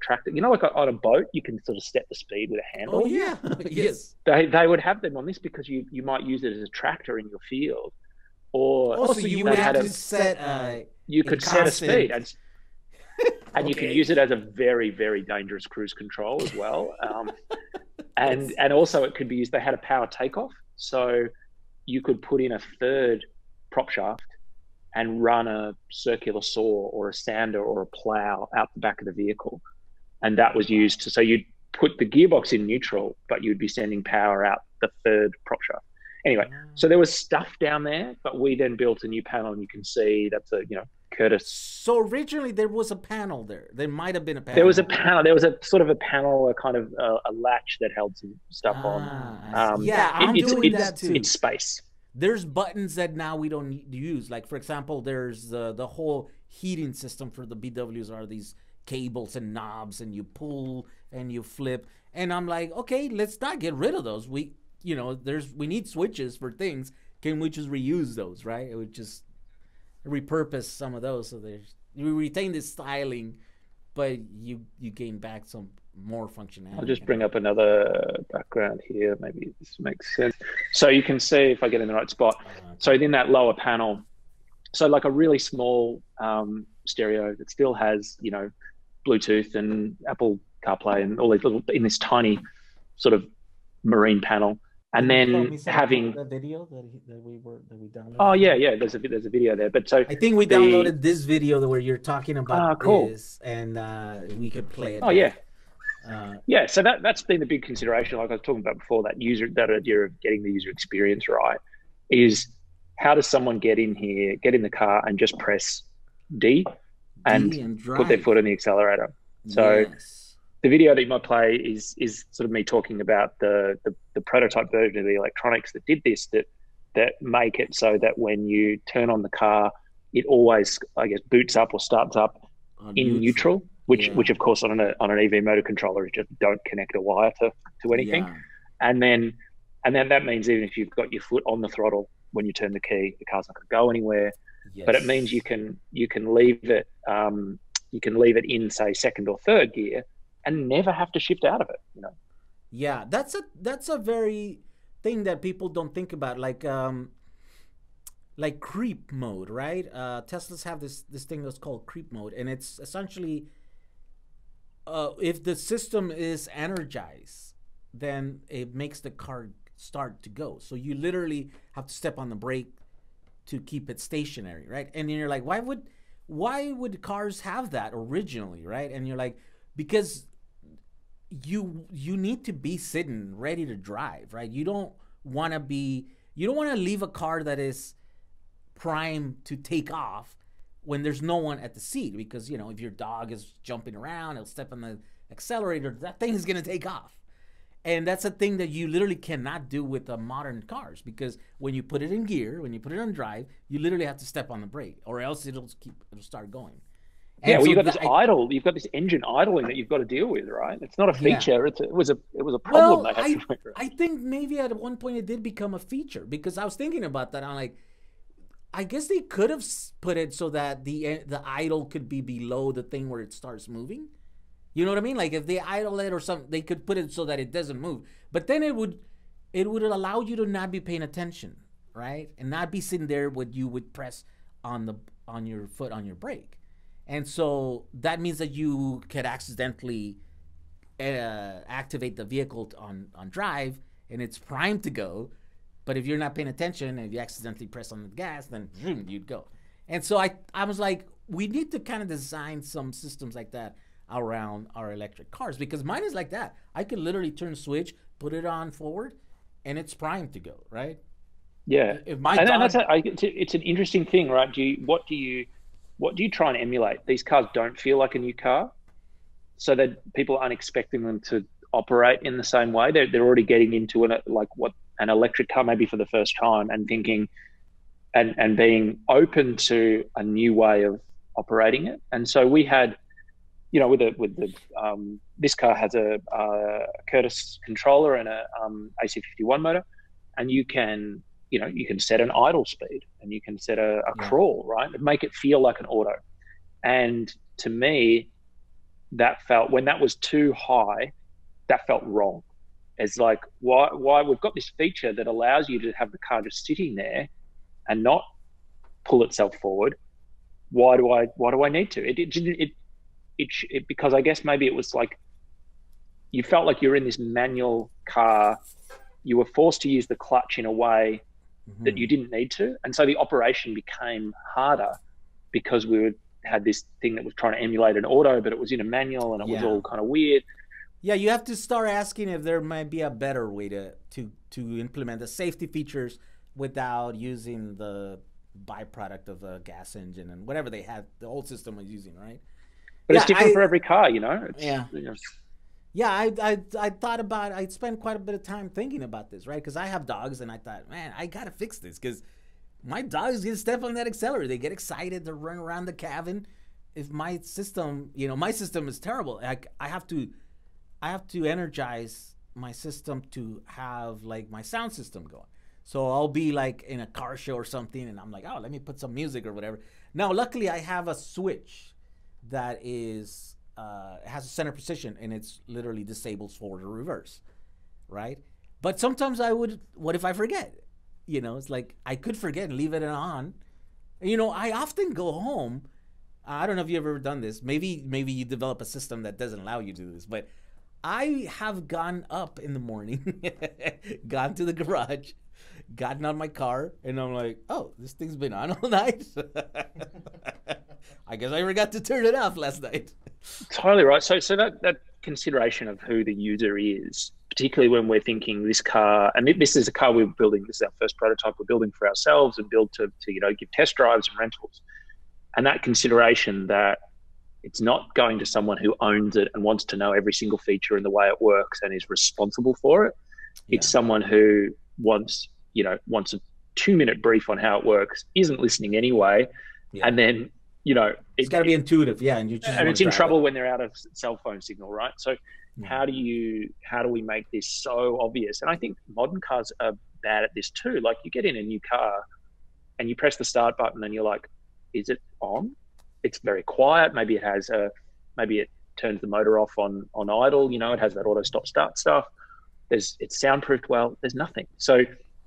tractor. You know, like on a boat, you can sort of set the speed with a handle. Oh yeah, yes. They would have them on this because you might use it as a tractor in your field, or also you would have to set you could set a speed, and you can use it as a very, very dangerous cruise control as well. And also it could be used. They had a power takeoff, so you could put in a third prop shaft and run a circular saw or a sander or a plow out the back of the vehicle. And that was used so you'd put the gearbox in neutral, but you'd be sending power out the third prop shaft. Anyway, so there was stuff down there, but we then built a new panel, and you can see that's a, Curtis. So originally there was a panel there. There might have been a panel. There was a panel. There was a sort of a panel, a kind of a latch that held some stuff on. Yeah, I'm doing that too. It's space. There's buttons that now we don't need to use. Like, for example, there's the whole heating system for the BWs are these cables and knobs, and you pull and you flip. And I'm like, okay, let's not get rid of those. We need switches for things. Can we just reuse those, right? It would just repurpose some of those. So you retain the styling, but you gain back some more functionality. I'll just bring up another background here. Maybe this makes sense. So you can see if I get in the right spot. So in that lower panel, so like a really small stereo that still has, Bluetooth and Apple CarPlay and all these little, in this tiny sort of marine panel. And then having the video that we downloaded. Oh yeah, there's a video there. But so I think we downloaded this video where you're talking about this, and we could play it. Oh yeah. Yeah, so that's been the big consideration, like I was talking about before, that idea of getting the user experience right, is how does someone get in the car and just press D and put their foot on the accelerator. So the video that you might play is sort of me talking about the prototype version of the electronics that did this, that make it so that when you turn on the car, it always, I guess, boots up or starts up in neutral. Which of course on an EV motor controller is just don't connect a wire to anything. Yeah. And then that means even if you've got your foot on the throttle when you turn the key, the car's not going to go anywhere. Yes. But it means you can leave it in, say, second or third gear and never have to shift out of it. Yeah, that's a very thing that people don't think about, like creep mode, right? Teslas have this thing that's called creep mode, and it's essentially if the system is energized, then it makes the car start to go. So you literally have to step on the brake to keep it stationary, right? And then you're like, why would cars have that originally, right? And you're like, because you need to be sitting ready to drive, right? You don't want to leave a car that is primed to take off when there's no one at the seat, because if your dog is jumping around, it'll step on the accelerator, that thing is going to take off. And that's a thing that you literally cannot do with the modern cars, because when you put it in gear, when you put it on drive, you literally have to step on the brake, or else it'll start going. And yeah, well, you've got this idle, you've got this engine idling that you've got to deal with, right? It's not a feature. Yeah. It was a problem. Well, I think maybe at one point it did become a feature, because I was thinking about that. I'm like, I guess they could have put it so that the idle could be below the thing where it starts moving. You know what I mean? Like if they idle it or something, they could put it so that it doesn't move. But then it would allow you to not be paying attention, right? And not be sitting there when you would press on your foot on your brake. And so that means that you could accidentally activate the vehicle on drive, and it's primed to go. But if you're not paying attention and you accidentally press on the gas, then boom, you'd go. And so I was like, we need to kind of design some systems like that around our electric cars, because mine is like that. I could literally turn a switch, put it on forward, and it's primed to go, right? Yeah. It's an interesting thing, right? What do you try and emulate? These cars don't feel like a new car, so that people aren't expecting them to operate in the same way. They're already getting into an electric car maybe for the first time, and thinking and being open to a new way of operating it. And so we had you know, this car has a Curtis controller and a AC51 motor, and you can set an idle speed and you can set a crawl, right? And make it feel like an auto. And to me, that felt, when that was too high, that felt wrong. It's like, why we've got this feature that allows you to have the car just sitting there and not pull itself forward. Why do I need to? It because I guess maybe it was like, you felt like you're in this manual car. You were forced to use the clutch in a way that you didn't need to. And so the operation became harder because we had this thing that was trying to emulate an auto, but it was in a manual and it was all kind of weird. Yeah, you have to start asking if there might be a better way to implement the safety features without using the byproduct of a gas engine and whatever they had, the old system was using, right? But it's different for every car, you know? Yeah, I thought about, I spent quite a bit of time thinking about this, right? Because I have dogs, and I thought, man, I got to fix this, because my dogs get step on that accelerator. They get excited to run around the cabin. If my system, my system is terrible. I have to energize my system to have like my sound system going. So I'll be like in a car show or something, and I'm like, oh, let me put some music or whatever. Now, luckily, I have a switch that is has a center position, and it's literally disables forward or reverse, right? But sometimes what if I forget? It's like I could forget and leave it on. I often go home. I don't know if you've ever done this. Maybe you develop a system that doesn't allow you to do this, but I have gone up in the morning, gone to the garage, gotten on my car, and I'm like, oh, this thing's been on all night. I guess I forgot to turn it off last night. Totally right. So that consideration of who the user is, particularly when we're thinking this car, and this is a car we're building, this is our first prototype we're building for ourselves and build to give test drives and rentals. And that consideration that it's not going to someone who owns it and wants to know every single feature and the way it works and is responsible for it. Yeah. It's someone who wants a 2-minute brief on how it works, isn't listening anyway, and then it's got to be intuitive, and it's in trouble when they're out of cell phone signal, right? So how do we make this so obvious? And I think modern cars are bad at this too. Like, you get in a new car and you press the start button and you're like, is it on? It's very quiet. Maybe it turns the motor off on idle. It has that auto stop start stuff. It's soundproofed well. There's nothing. So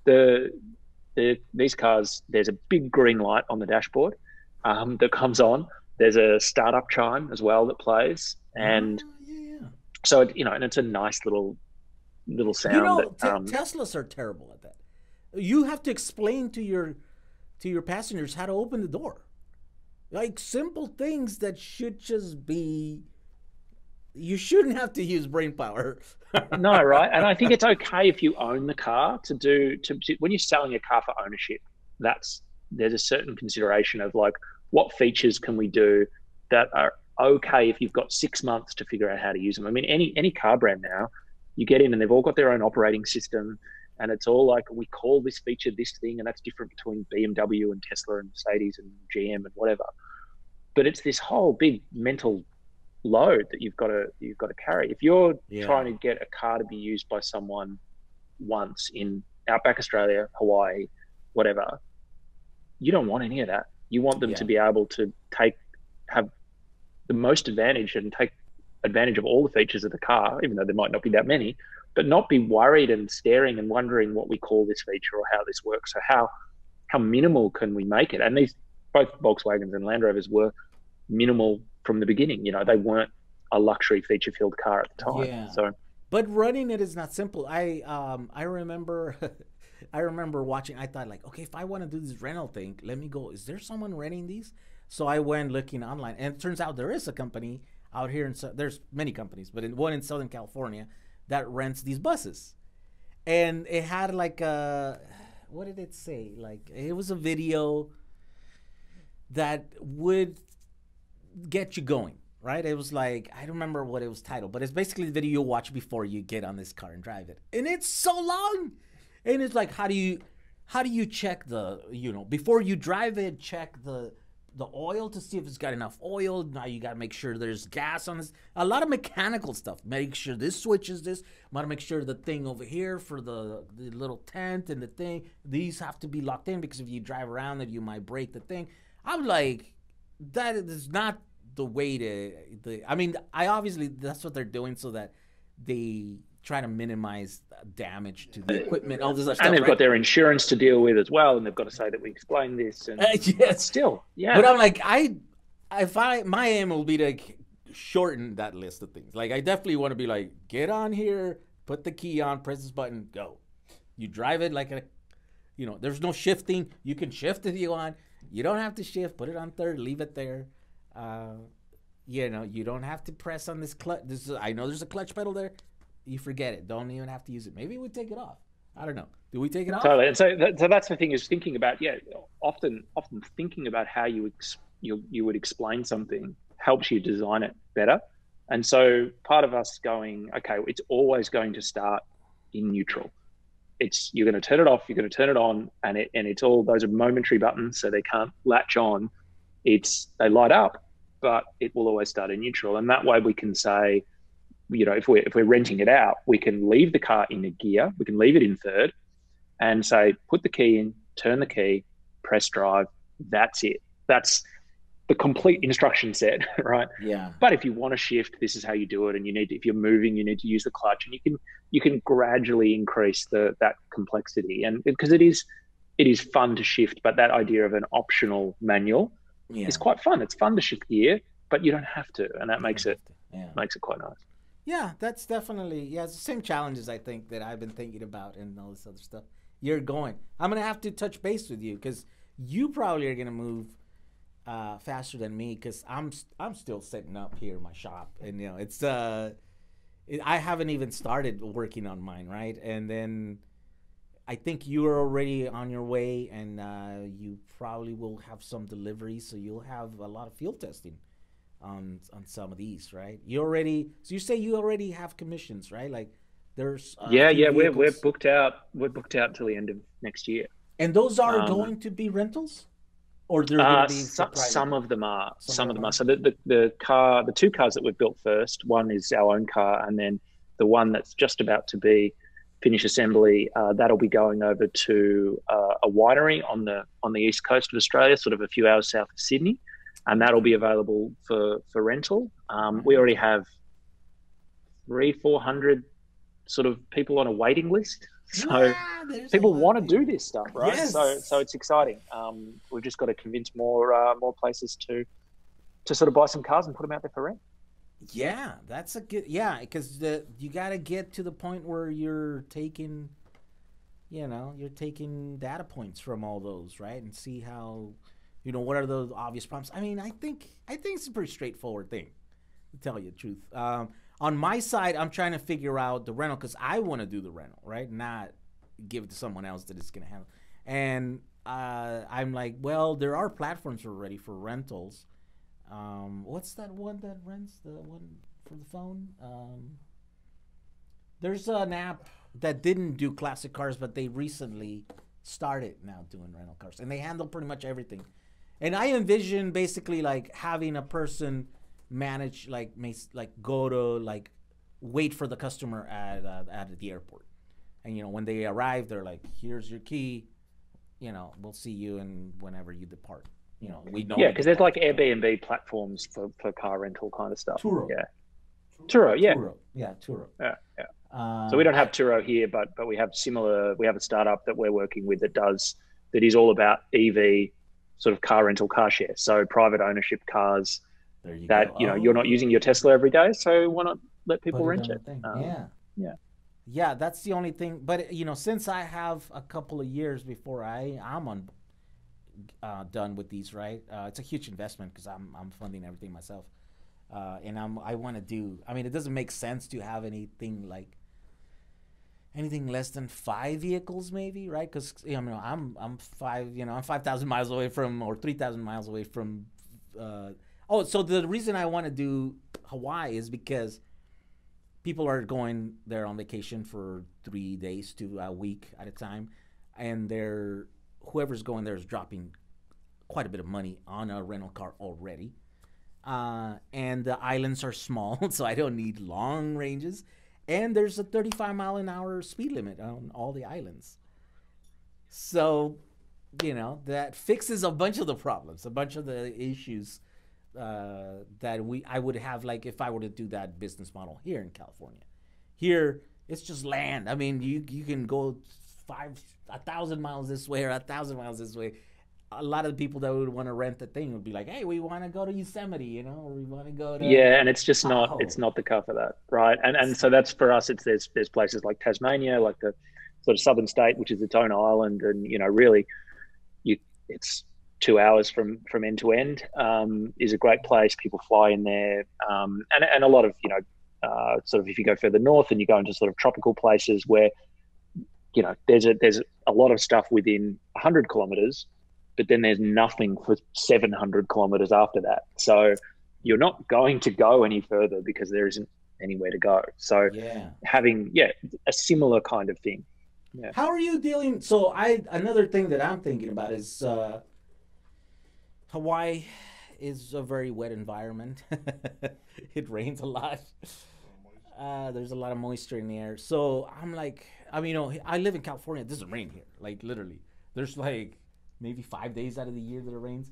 these cars, there's a big green light on the dashboard that comes on. There's a startup chime as well that plays, and so and it's a nice little sound. Teslas are terrible at that. You have to explain to your passengers how to open the door. Like, simple things that should just be, you shouldn't have to use brain power. No, right? And I think it's okay if you own the car when you're selling a car for ownership, there's a certain consideration of like, what features can we do that are okay if you've got 6 months to figure out how to use them. I mean, any car brand now, you get in and they've all got their own operating system, and it's all like, we call this feature this thing, and that's different between BMW and Tesla and Mercedes and GM and whatever. But it's this whole big mental load that you've got to carry. If you're trying to get a car to be used by someone once in Outback Australia, Hawaii, whatever, you don't want any of that. You want them to be able to have the most advantage and take advantage of all the features of the car, even though there might not be that many, but not be worried and staring and wondering what we call this feature or how this works. So how minimal can we make it? And both Volkswagens and Land Rovers were minimal from the beginning. They weren't a luxury feature-filled car at the time. Yeah. So, but running it is not simple. I remember I remember watching. I thought, like, okay, if I want to do this rental thing, let me go. Is there someone renting these? So I went looking online, and it turns out there is a company out here. There's many companies, but one in Southern California that rents these buses. And it had like what did it say? Like, it was a video that would get you going, right? It was like, I don't remember what it was titled, but it's basically the video you watch before you get on this car and drive it. And it's so long. And it's like, how do you check the, before you drive it, check the the oil to see if it's got enough oil. Now you got to make sure there's gas on this. A lot of mechanical stuff. Make sure this switches this. Want to make sure the thing over here for the little tent and the thing, these have to be locked in because if you drive around it, you might break the thing. I'm like, that is not the way to. I mean, I obviously that's what they're doing so that they try to minimize damage to the equipment, all this other stuff. And they've got their insurance to deal with as well, and they've got to say that we explained this. And yes. Still, yeah. But I'm like, my aim will be to shorten that list of things. Like, I definitely want to be like, get on here, put the key on, press this button, go. You drive it like there's no shifting. You can shift if you want. You don't have to shift. Put it on third, leave it there. You don't have to press on this clutch. I know there's a clutch pedal there. You forget it. Don't even have to use it. Maybe we take it off. I don't know. Do we take it off? Totally. And so that's the thing is thinking about, often thinking about how you would explain something helps you design it better. And so part of us going, okay, it's always going to start in neutral. You're going to turn it off, you're going to turn it on, and it's all, those are momentary buttons, so they can't latch on. They light up, but it will always start in neutral. And that way we can say, if we're renting it out, we can leave the car in a gear, we can leave it in third and say, put the key in, turn the key, press drive. That's it. That's the complete instruction set, right? Yeah. But if you want to shift, this is how you do it. And if you're moving, you need to use the clutch, and you can gradually increase that complexity. And because it is fun to shift, but that idea of an optional manual is quite fun. It's fun to shift gear, but you don't have to. And that makes it quite nice. Yeah, that's definitely, it's the same challenges I think that I've been thinking about and all this other stuff. I'm going to have to touch base with you because you probably are going to move faster than me because I'm still setting up here in my shop. And, it's, I haven't even started working on mine, right? And then I think you are already on your way and you probably will have some deliveries. So you'll have a lot of field testing on some of these, right? So you say you already have commissions, right? Like there's we're booked out. We're booked out till the end of next year. And those are going to be rentals, or they're going to be some of them are. Some of them are. So the two cars that we've built first, one is our own car, and then the one that's just about to be finished assembly, that'll be going over to a winery on the east coast of Australia, sort of a few hours south of Sydney. And that'll be available for rental. We already have 300-400 sort of people on a waiting list. So people want to do this stuff, right? Yes. So it's exciting. We've just got to convince more places to sort of buy some cars and put them out there for rent. Yeah, that's a good. Yeah, because you got to get to the point where you're taking data points from all those, right, and see how. What are those obvious problems? I mean, I think it's a pretty straightforward thing, to tell you the truth. On my side, I'm trying to figure out the rental because I want to do the rental, right? Not give it to someone else that is going to handle. And I'm like, well, there are platforms already for rentals. What's that one that rents the one for the phone? There's an app that didn't do classic cars, but they recently started now doing rental cars, and they handle pretty much everything. And I envision basically like having a person manage, go to wait for the customer at the airport, and when they arrive, they're like, "Here's your key, we'll see you and whenever you depart." We know. Yeah, because there's like Airbnb platforms for car rental kind of stuff. Turo. Yeah. Turo. Yeah. Turo. Yeah. So we don't have Turo here, but we have we have a startup that we're working with that is all about EV sort of car rental, car share. So private ownership cars you're not using your Tesla every day. So why not let people rent it? Yeah. That's the only thing. But since I have a couple of years before I'm done with these, right? It's a huge investment because I'm funding everything myself. And I want to do. I mean, it doesn't make sense to have anything less than 5 vehicles, maybe, right? Because I'm 5,000 miles away from, or 3,000 miles away from. So the reason I want to do Hawaii is because people are going there on vacation for 3 days to a week at a time, and whoever's going there is dropping quite a bit of money on a rental car already. And the islands are small, so I don't need long ranges. And there's a 35-mile-an-hour speed limit on all the islands. So, you know, that fixes a bunch of the problems, a bunch of the issues that I would have, like, if I were to do that business model here in California. Here, it's just land. I mean, you can go 1,000 miles this way or 1,000 miles this way. A lot of the people that would want to rent the thing would be like, hey, we want to go to Yosemite, you know, or we want to go to... Yeah, and it's just not, it's not the car for that, right? And so that's, for us, it's there's places like Tasmania, like the sort of southern state, which is its own island, and, you know, really, it's 2 hours from end to end, is a great place. People fly in there, and a lot of, you know, sort of if you go further north and you go into sort of tropical places where, you know, there's a lot of stuff within 100 kilometers, but then there's nothing for 700 kilometers after that. So you're not going to go any further because there isn't anywhere to go. So having, a similar kind of thing. Yeah. How are you dealing? So another thing that I'm thinking about is Hawaii is a very wet environment. It rains a lot. There's a lot of moisture in the air. So I'm like, I mean, you know, I live in California. It doesn't rain here. Like, literally. There's like maybe 5 days out of the year that it rains.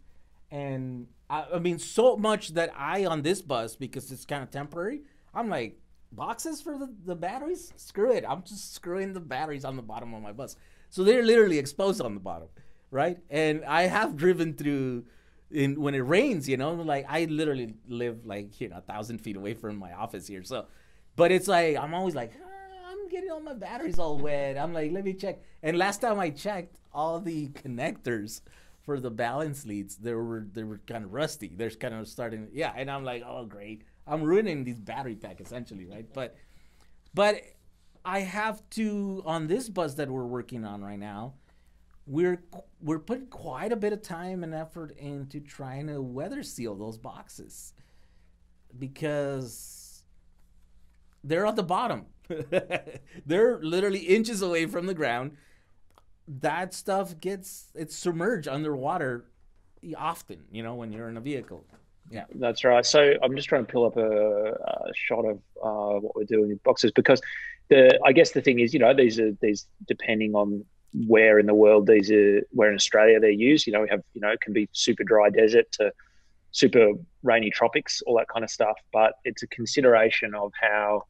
And I mean, so much that on this bus, because it's kind of temporary, I'm like, boxes for the batteries? Screw it. I'm just screwing the batteries on the bottom of my bus. So they're literally exposed on the bottom, right? And I have driven through when it rains, you know, like I literally live like, you know, 1,000 feet away from my office here. So, but it's like, I'm always like, I'm getting all my batteries all wet. I'm like, let me check. And last time I checked, all the connectors for the balance leads, they were kind of rusty. They're kind of starting, and I'm like, oh, great. I'm ruining this battery pack essentially, right? But I have to, on this bus that we're working on right now, we're putting quite a bit of time and effort into trying to weather seal those boxes because they're at the bottom. They're literally inches away from the ground. That stuff it's submerged underwater often, you know, when you're in a vehicle. Yeah, that's right. So I'm just trying to pull up a shot of what we're doing with boxes, because I guess the thing is, you know, these depending on where in the world where in Australia they're used. You know, we have, you know, it can be super dry desert to super rainy tropics, all that kind of stuff. But it's a consideration of how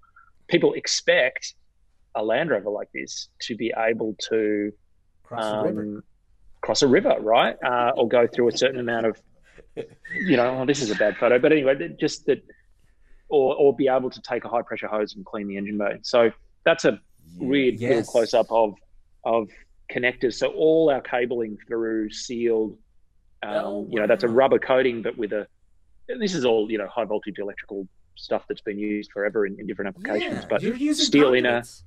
people expect a Land Rover like this to be able to cross a river, right? Or go through a certain amount of, you know, this is a bad photo, but anyway, just that, or be able to take a high pressure hose and clean the engine bay. So that's a weird little close up of connectors. So all our cabling through sealed, you know, that's a rubber coating, but this is all, you know, high voltage electrical stuff that's been used forever in different applications. But you're using steel conduits.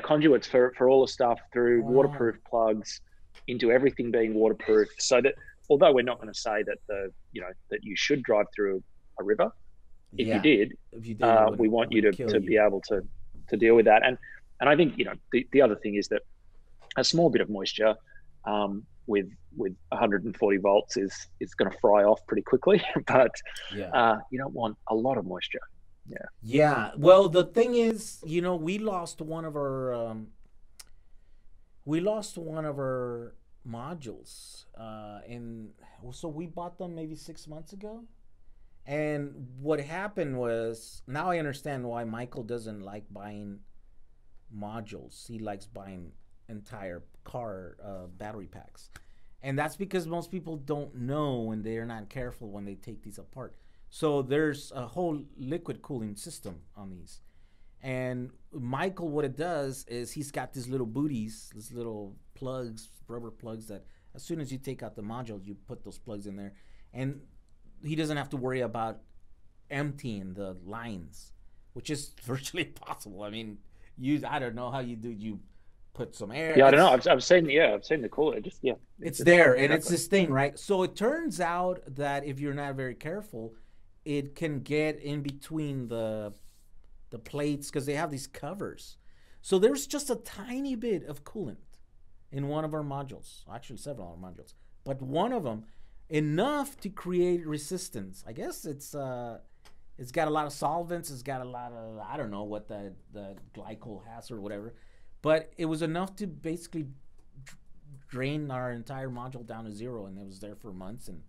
Conduits for all the stuff through waterproof plugs into everything being waterproof, so that although we're not going to say that that you should drive through a river, if you did, we want you to be able to deal with that. And I think, you know, the other thing is that a small bit of moisture with 140 volts is going to fry off pretty quickly, but you don't want a lot of moisture. Yeah. Well, the thing is, you know, we lost one of our modules, and so we bought them maybe 6 months ago. And what happened was, now I understand why Michael doesn't like buying modules. He likes buying entire car battery packs, and that's because most people don't know, and they're not careful when they take these apart. So there's a whole liquid cooling system on these. And Michael, what it does is he's got these little booties, these little plugs, rubber plugs, that as soon as you take out the module, you put those plugs in there. And he doesn't have to worry about emptying the lines, which is virtually impossible. I mean, I don't know how you do. You put some air. Yeah, I don't know. I've seen the cooler. It's there, and it's this thing, right? So it turns out that if you're not very careful, it can get in between the plates, because they have these covers. So there's just a tiny bit of coolant in one of our modules, actually several of our modules, but one of them enough to create resistance. I guess it's got a lot of solvents. It's got a lot of, I don't know what the glycol has or whatever, but it was enough to basically drain our entire module down to zero, and it was there for months, and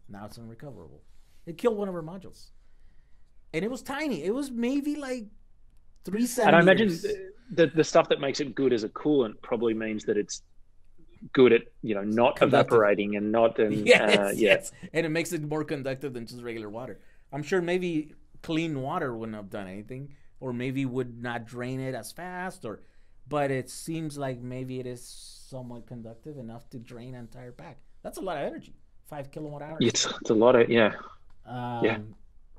now it's unrecoverable. It killed one of our modules, and it was tiny. It was maybe like 3 centimeters. And I imagine the stuff that makes it good as a coolant probably means that it's good at, you know, not conductive, evaporating and not yes, and it makes it more conductive than just regular water. I'm sure maybe clean water wouldn't have done anything, or maybe would not drain it as fast, but it seems like maybe it is somewhat conductive enough to drain an entire pack. That's a lot of energy. 5 kilowatt hours. It's a lot of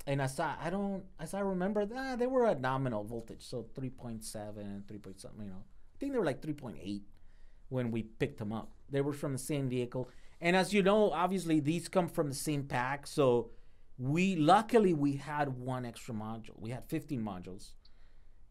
And as I remember, they were at nominal voltage, so 3.7 and 3 point something. You know, I think they were like 3.8 when we picked them up. They were from the same vehicle, and as you know, obviously these come from the same pack. So luckily we had one extra module. We had 15 modules,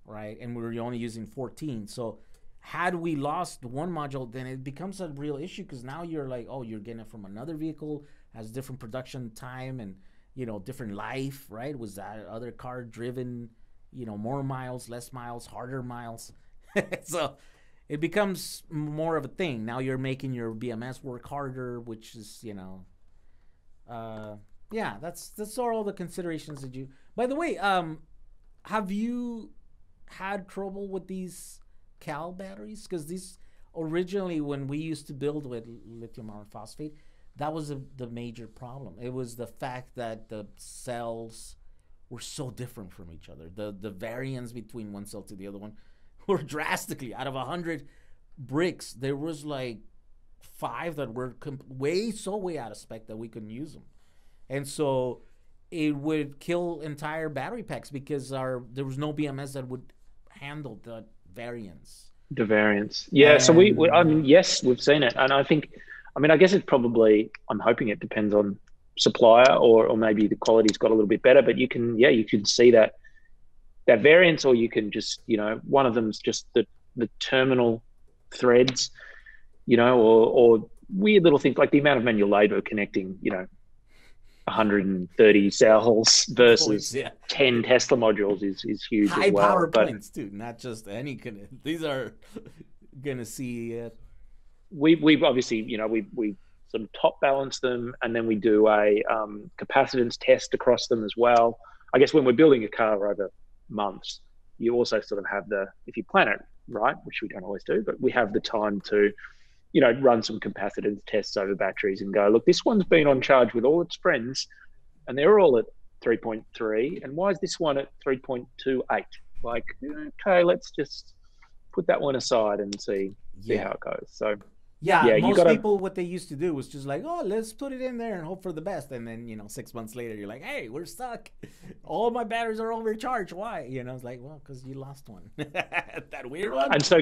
right? And we were only using 14. So had we lost one module, then it becomes a real issue, because now you're like, oh, you're getting it from another vehicle, has different production time and, you know, different life, right? Was that other car driven, you know, more miles, less miles, harder miles? So it becomes more of a thing. Now you're making your BMS work harder, which is, you know, yeah, that's all the considerations that you. By the way, have you had trouble with these Cal batteries? Because these originally, when we used to build with lithium iron phosphate, that was the major problem. It was the fact that the cells were so different from each other. The variance between one cell to the other one were drastically. Out of 100 bricks, there was like 5 that were way out of spec that we couldn't use them. And so it would kill entire battery packs because there was no BMS that would handle the variance. The variance. Yeah, so we I mean, yes, we've seen it. And I think, I mean, I guess it's probably, I'm hoping it depends on supplier, or maybe the quality's got a little bit better, but you can see that variance, or you can just, you know, one of them's just the terminal threads, you know, or weird little things like the amount of manual labor connecting, you know, 130 cells versus 10 Tesla modules is huge. High as well. power points too, not just any kind of, these are gonna see we've obviously, you know, we sort of top balance them, and then we do a capacitance test across them as well. I guess when we're building a car over months, you also sort of have if you plan it right, which we don't always do, but we have the time to, you know, run some capacitance tests over batteries and go, look, this one's been on charge with all its friends and they're all at 3.3, and why is this one at 3.28? Like, okay, let's just put that one aside and see how it goes. So most people, what they used to do was just like, oh, let's put it in there and hope for the best. And then, you know, 6 months later, you're like, hey, we're stuck. All my batteries are overcharged. Why? You know, it's like, well, because you lost one. That weird one. And so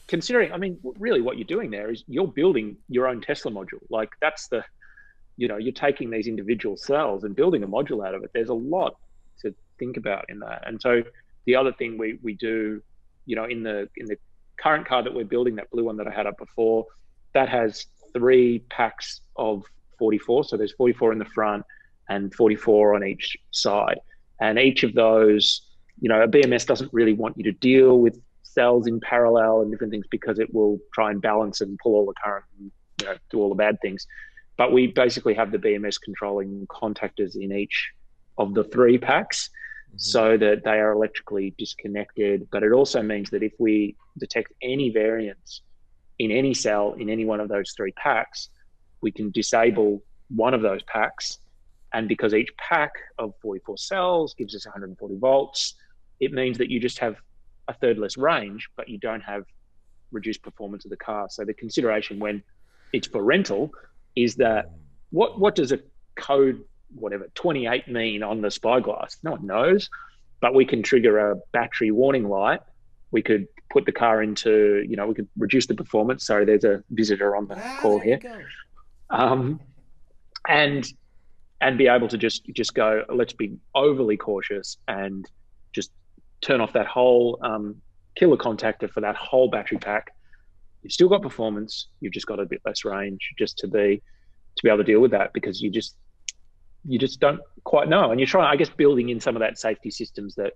considering, I mean, really what you're doing there is you're building your own Tesla module. Like, that's you know, you're taking these individual cells and building a module out of it. There's a lot to think about in that. And so the other thing we do, you know, in the current car that we're building, that blue one that I had up before, that has 3 packs of 44. So there's 44 in the front and 44 on each side. And each of those, you know, a BMS doesn't really want you to deal with cells in parallel and different things, because it will try and balance and pull all the current and, you know, do all the bad things. But we basically have the BMS controlling contactors in each of the 3 packs, so that they are electrically disconnected. But it also means that if we detect any variance in any cell in any one of those 3 packs, we can disable one of those packs. And because each pack of 44 cells gives us 140 volts, it means that you just have a third less range, but you don't have reduced performance of the car. So the consideration when it's for rental is that what does a code, whatever, 28 mean on the spyglass? No one knows, but we can trigger a battery warning light. We could put the car into, you know, we could reduce the performance. Sorry, there's a visitor on the call here. And be able to just go, let's be overly cautious and just turn off that whole killer contactor for that whole battery pack. You've still got performance. You've just got a bit less range, just to be to be able to deal with that, because you just don't quite know. And you're trying, I guess, building in some of that safety systems that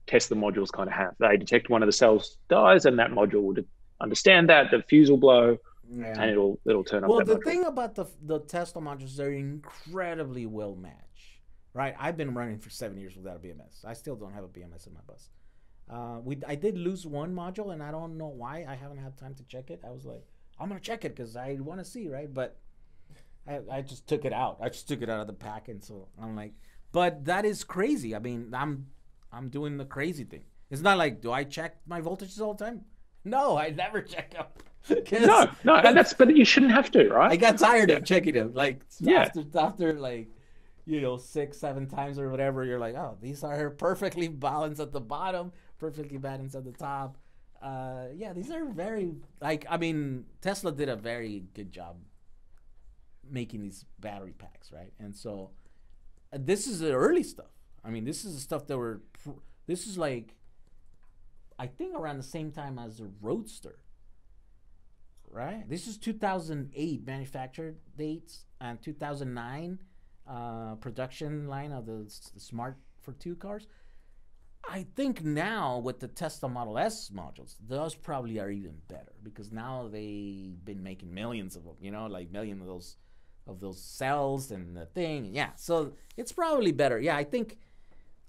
Tesla modules kind of have. They detect one of the cells dies, and that module would understand that the fuse will blow, and it'll turn off. Well, the thing about the Tesla modules, they're incredibly well matched, right? I've been running for 7 years without a BMS. I still don't have a BMS in my bus. I did lose one module, and I don't know why. I haven't had time to check it. I was like, I'm gonna check it because I want to see, right? But I just took it out. I just took it out of the pack, and so I'm like, but that is crazy. I mean, I'm doing the crazy thing. It's not like, do I check my voltages all the time? No, I never check them. No, but you shouldn't have to, right? I got tired of checking them. Like after like, 6-7 times or whatever, you're like, oh, these are perfectly balanced at the bottom, perfectly balanced at the top. These are very, like, I mean, Tesla did a very good job making these battery packs, right? And so this is the early stuff. I mean, this is the stuff that this is like, I think around the same time as the Roadster, right? This is 2008 manufactured dates and 2009 production line of the Smart for 2 cars. I think now with the Tesla Model S modules, those probably are even better, because now they've been making millions of them, like millions of those cells and the thing. Yeah, so it's probably better. Yeah, I think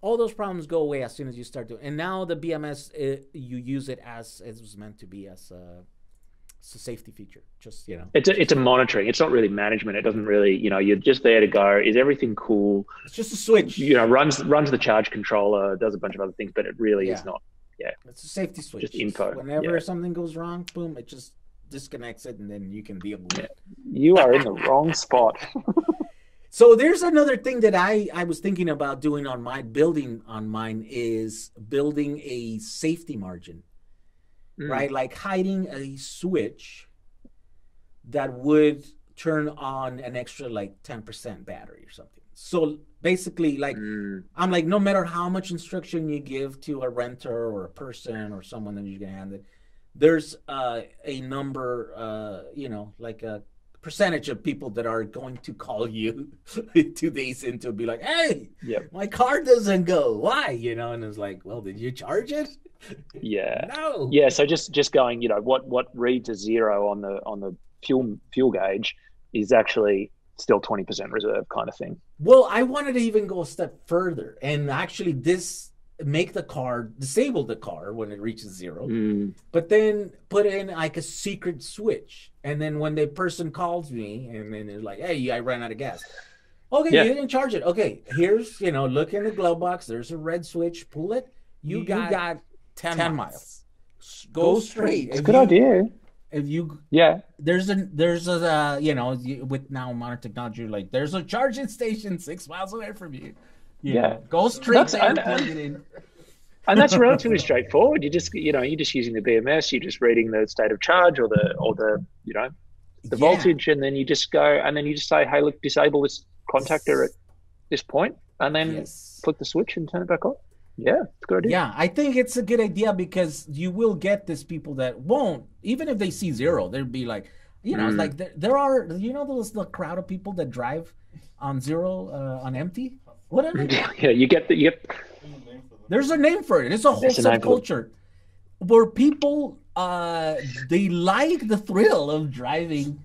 all those problems go away as soon as you start doing. And now the BMS, you use it as it was meant to be, as a safety feature. Just it's a monitoring. It's not really management. It doesn't really, you're just there to go, is everything cool? It's just a switch. Runs the charge controller, does a bunch of other things, but it really is not. Yeah, it's a safety switch. Just info. Whenever something goes wrong, boom, it just disconnects it, and then you can deal with it. You are in the wrong spot. So there's another thing that I was thinking about doing on mine is building a safety margin, right? Like hiding a switch that would turn on an extra like 10% battery or something. So basically, like, I'm like, no matter how much instruction you give to a renter or a person or someone that you're gonna hand it, there's a number, like a percentage of people that are going to call you 2 days into be like, hey, my car doesn't go. Why? And it's like, well, did you charge it? Yeah. No. Yeah. So just going, what reads as 0 on the fuel gauge is actually still 20% reserve kind of thing. Well, I wanted to even go a step further and actually disable the car when it reaches 0, but then put in like a secret switch. And then when the person calls me and then it's like, hey, I ran out of gas. Okay, you didn't charge it. Okay, here's, look in the glove box. There's a red switch. Pull it. You got 10 miles. Go straight. It's a good idea. If you there's a with now modern technology, like there's a charging station 6 miles away from you. Go straight there and plug it in. And that's relatively straightforward. You're just using the BMS. You're just reading the state of charge or the voltage, and then you just go and then you just say, hey, look, disable this contactor at this point, and then flick the switch and turn it back on. Yeah, it's a good idea. Yeah, I think it's a good idea, because you will get these people that won't, even if they see 0, they'll be like, it's like there are, the crowd of people that drive on 0 on empty. Whatever. Yeah, you get. There's a name for it. It's a whole subculture where people they like the thrill of driving.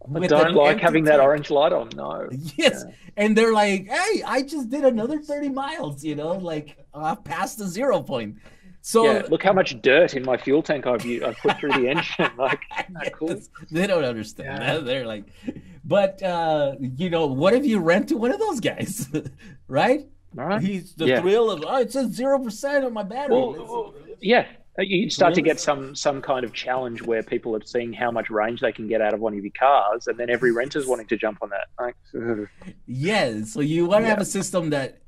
But don't like having that orange light on. No. Yes, and they're like, "Hey, I just did another 30 miles. Like past the 0 point." So look how much dirt in my fuel tank I've put through the engine. Like, cool. They don't understand that. They're like, but what if you rent to one of those guys, right? All right. He's the thrill of, it says 0% on my battery. Well, you start to get some kind of challenge where people are seeing how much range they can get out of one of your cars, and then every renter's wanting to jump on that. Like, so you want to have a system that,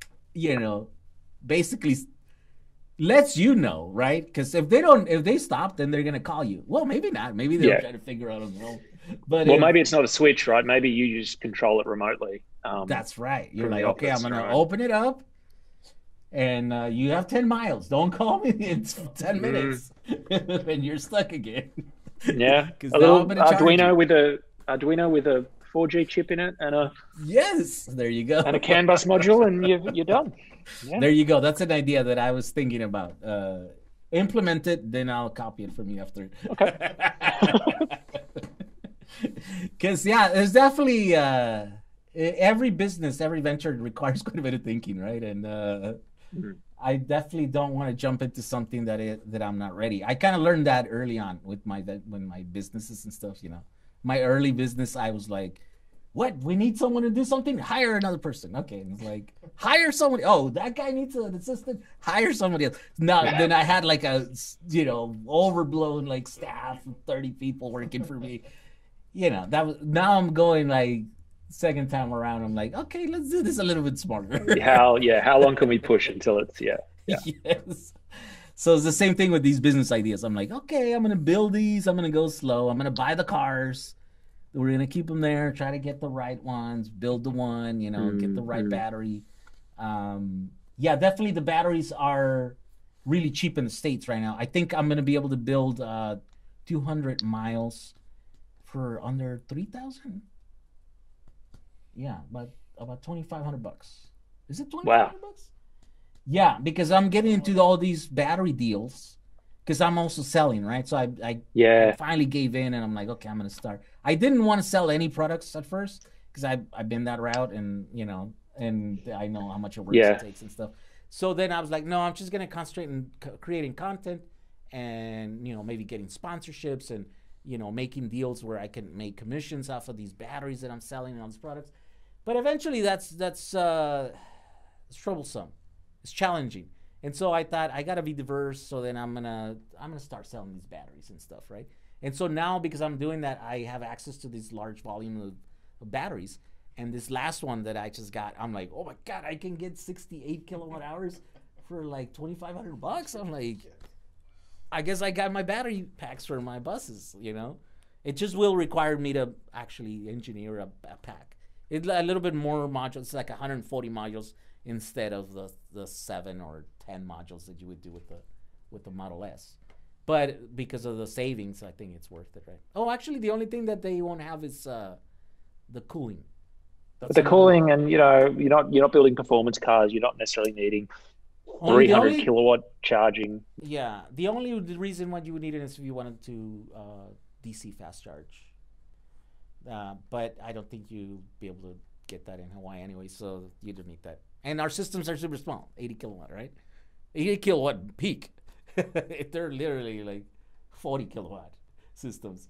basically lets right? Because if they stop, then they're gonna call you. Well, maybe not. Maybe they'll try to figure out on their own. But maybe it's not a switch, right? Maybe you just control it remotely. That's right. You're like, okay, I'm gonna open it up, and you have 10 miles. Don't call me in 10 minutes, and you're stuck again. Yeah, a little Arduino with a 4G chip in it and a there you go, and a CAN bus module, and you're done. Yeah. There you go. That's an idea that I was thinking about. Implement it, then I'll copy it from you after. Okay. Because there's definitely every business, every venture requires quite a bit of thinking, right? And I definitely don't want to jump into something that I'm not ready. I kind of learned that early on with my businesses and stuff. My early business, I was like, "What? We need someone to do something? Hire another person." Okay, and it's like, hire somebody. Oh, that guy needs an assistant. Hire somebody else. No, then I had like a overblown like staff of 30 people working for me. That was. Now I'm going like second time around. I'm like, okay, let's do this a little bit smarter. How long can we push until it's Yes. So it's the same thing with these business ideas. I'm like, okay, I'm gonna build these. I'm gonna go slow. I'm gonna buy the cars. We're gonna keep them there. Try to get the right ones. Build the one. Get the right battery. Definitely the batteries are really cheap in the States right now. I think I'm gonna be able to build 200 miles for under $3,000. Yeah, but about $2,500. Is it $2,500? Wow. Yeah, because I'm getting into all these battery deals because I'm also selling, right? So I finally gave in and I'm like, okay, I'm going to start. I didn't want to sell any products at first because I've been that route and I know how much it works it takes and stuff. So then I was like, no, I'm just going to concentrate on creating content and, maybe getting sponsorships and, making deals where I can make commissions off of these batteries that I'm selling and all these products. But eventually that's it's troublesome. It's challenging. And so I thought I got to be diverse. So then I'm going to start selling these batteries and stuff. Right. And so now because I'm doing that, I have access to this large volume of batteries. And this last one that I just got, I'm like, oh my God, I can get 68 kilowatt hours for like $2,500. I'm like, I guess I got my battery packs for my buses, It just will require me to actually engineer a pack. It's a little bit more modules. It's like 140 modules instead of the 7 or 10 modules that you would do with the Model S. But because of the savings, I think it's worth it, right? Oh, actually, the only thing that they won't have is the cooling. The cooling, and you're not building performance cars. You're not necessarily needing 300 kilowatt charging. Yeah, the only reason why you would need it is if you wanted to DC fast charge. But I don't think you'd be able to get that in Hawaii anyway, so you don't need that. And our systems are super small, 80 kilowatt, right? 80 kilowatt peak. They're literally like 40 kilowatt systems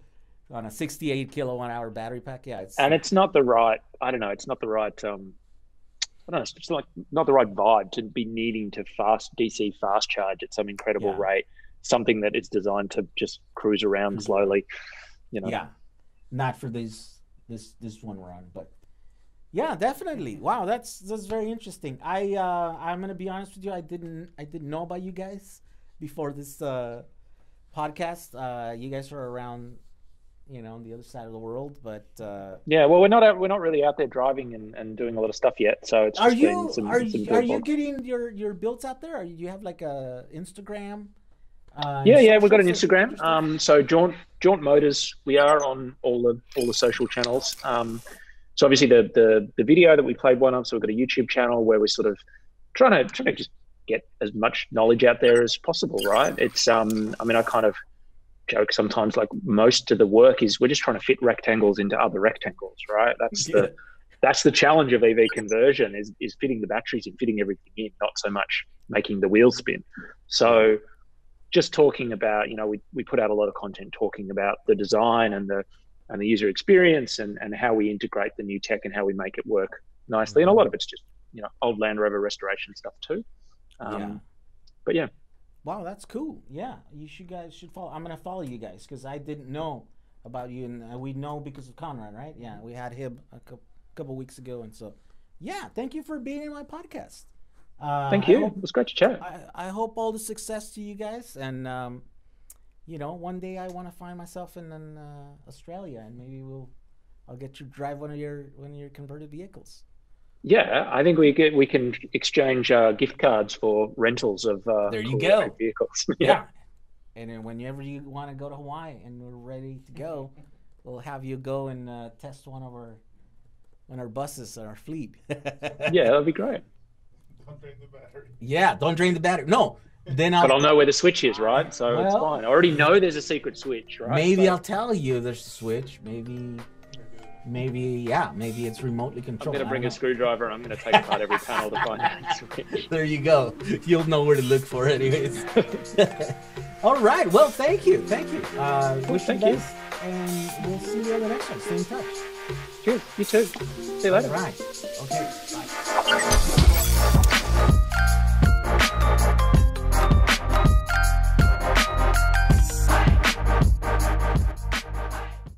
on a 68 kilowatt hour battery pack. Yeah, it's not the right. I don't know. It's not the right. It's like not the right vibe to be needing to DC fast charge at some incredible rate. Something that is designed to just cruise around slowly. Yeah, not for this one we're on, but. Yeah, definitely. Wow, that's very interesting. I'm gonna be honest with you. I didn't know about you guys before this podcast. You guys are around, on the other side of the world, but well, we're not really out there driving and doing a lot of stuff yet. So it's are you getting your builds out there? Do you have like a Instagram? We've got an Instagram. So Jaunt Motors. We are on all the social channels. So obviously the video that we played one of, so we've got a YouTube channel where we're sort of trying to just get as much knowledge out there as possible, right? It's I kind of joke sometimes, like most of the work is we're just trying to fit rectangles into other rectangles, right? That's the challenge of EV conversion is fitting the batteries and fitting everything in, not so much making the wheels spin. So just talking about, we put out a lot of content talking about the design and the user experience and how we integrate the new tech and how we make it work nicely. And a lot of it's just, old Land Rover restoration stuff too. But yeah. Wow, that's cool. Yeah, guys should follow. I'm going to follow you guys because I didn't know about you. And we know because of Conrad, right? Yeah, we had him a couple weeks ago. And so, thank you for being in my podcast. Thank you. It was great to chat. I hope all the success to you guys. And, one day I want to find myself in Australia, and maybe I'll get you to drive one of your converted vehicles. Yeah, I think we can exchange gift cards for rentals of there you go vehicles. Yeah, and then whenever you want to go to Hawaii and we're ready to go, we'll have you go and test one of our on our buses, on our fleet. Yeah, that'd be great. Don't drain the battery. Yeah, don't drain the battery. No, then But I'll know where the switch is, right? So it's fine. I already know there's a secret switch, right? Maybe so, I'll tell you there's a switch. Maybe it's remotely controlled. I'm going to bring a screwdriver and I'm going to take apart every panel to find that switch. There you go. You'll know where to look for it anyways. All right. Well, thank you. Wish you best, and we'll see you on the next one. Stay in touch. Cheers. You too. See you later. All right. Okay. Bye.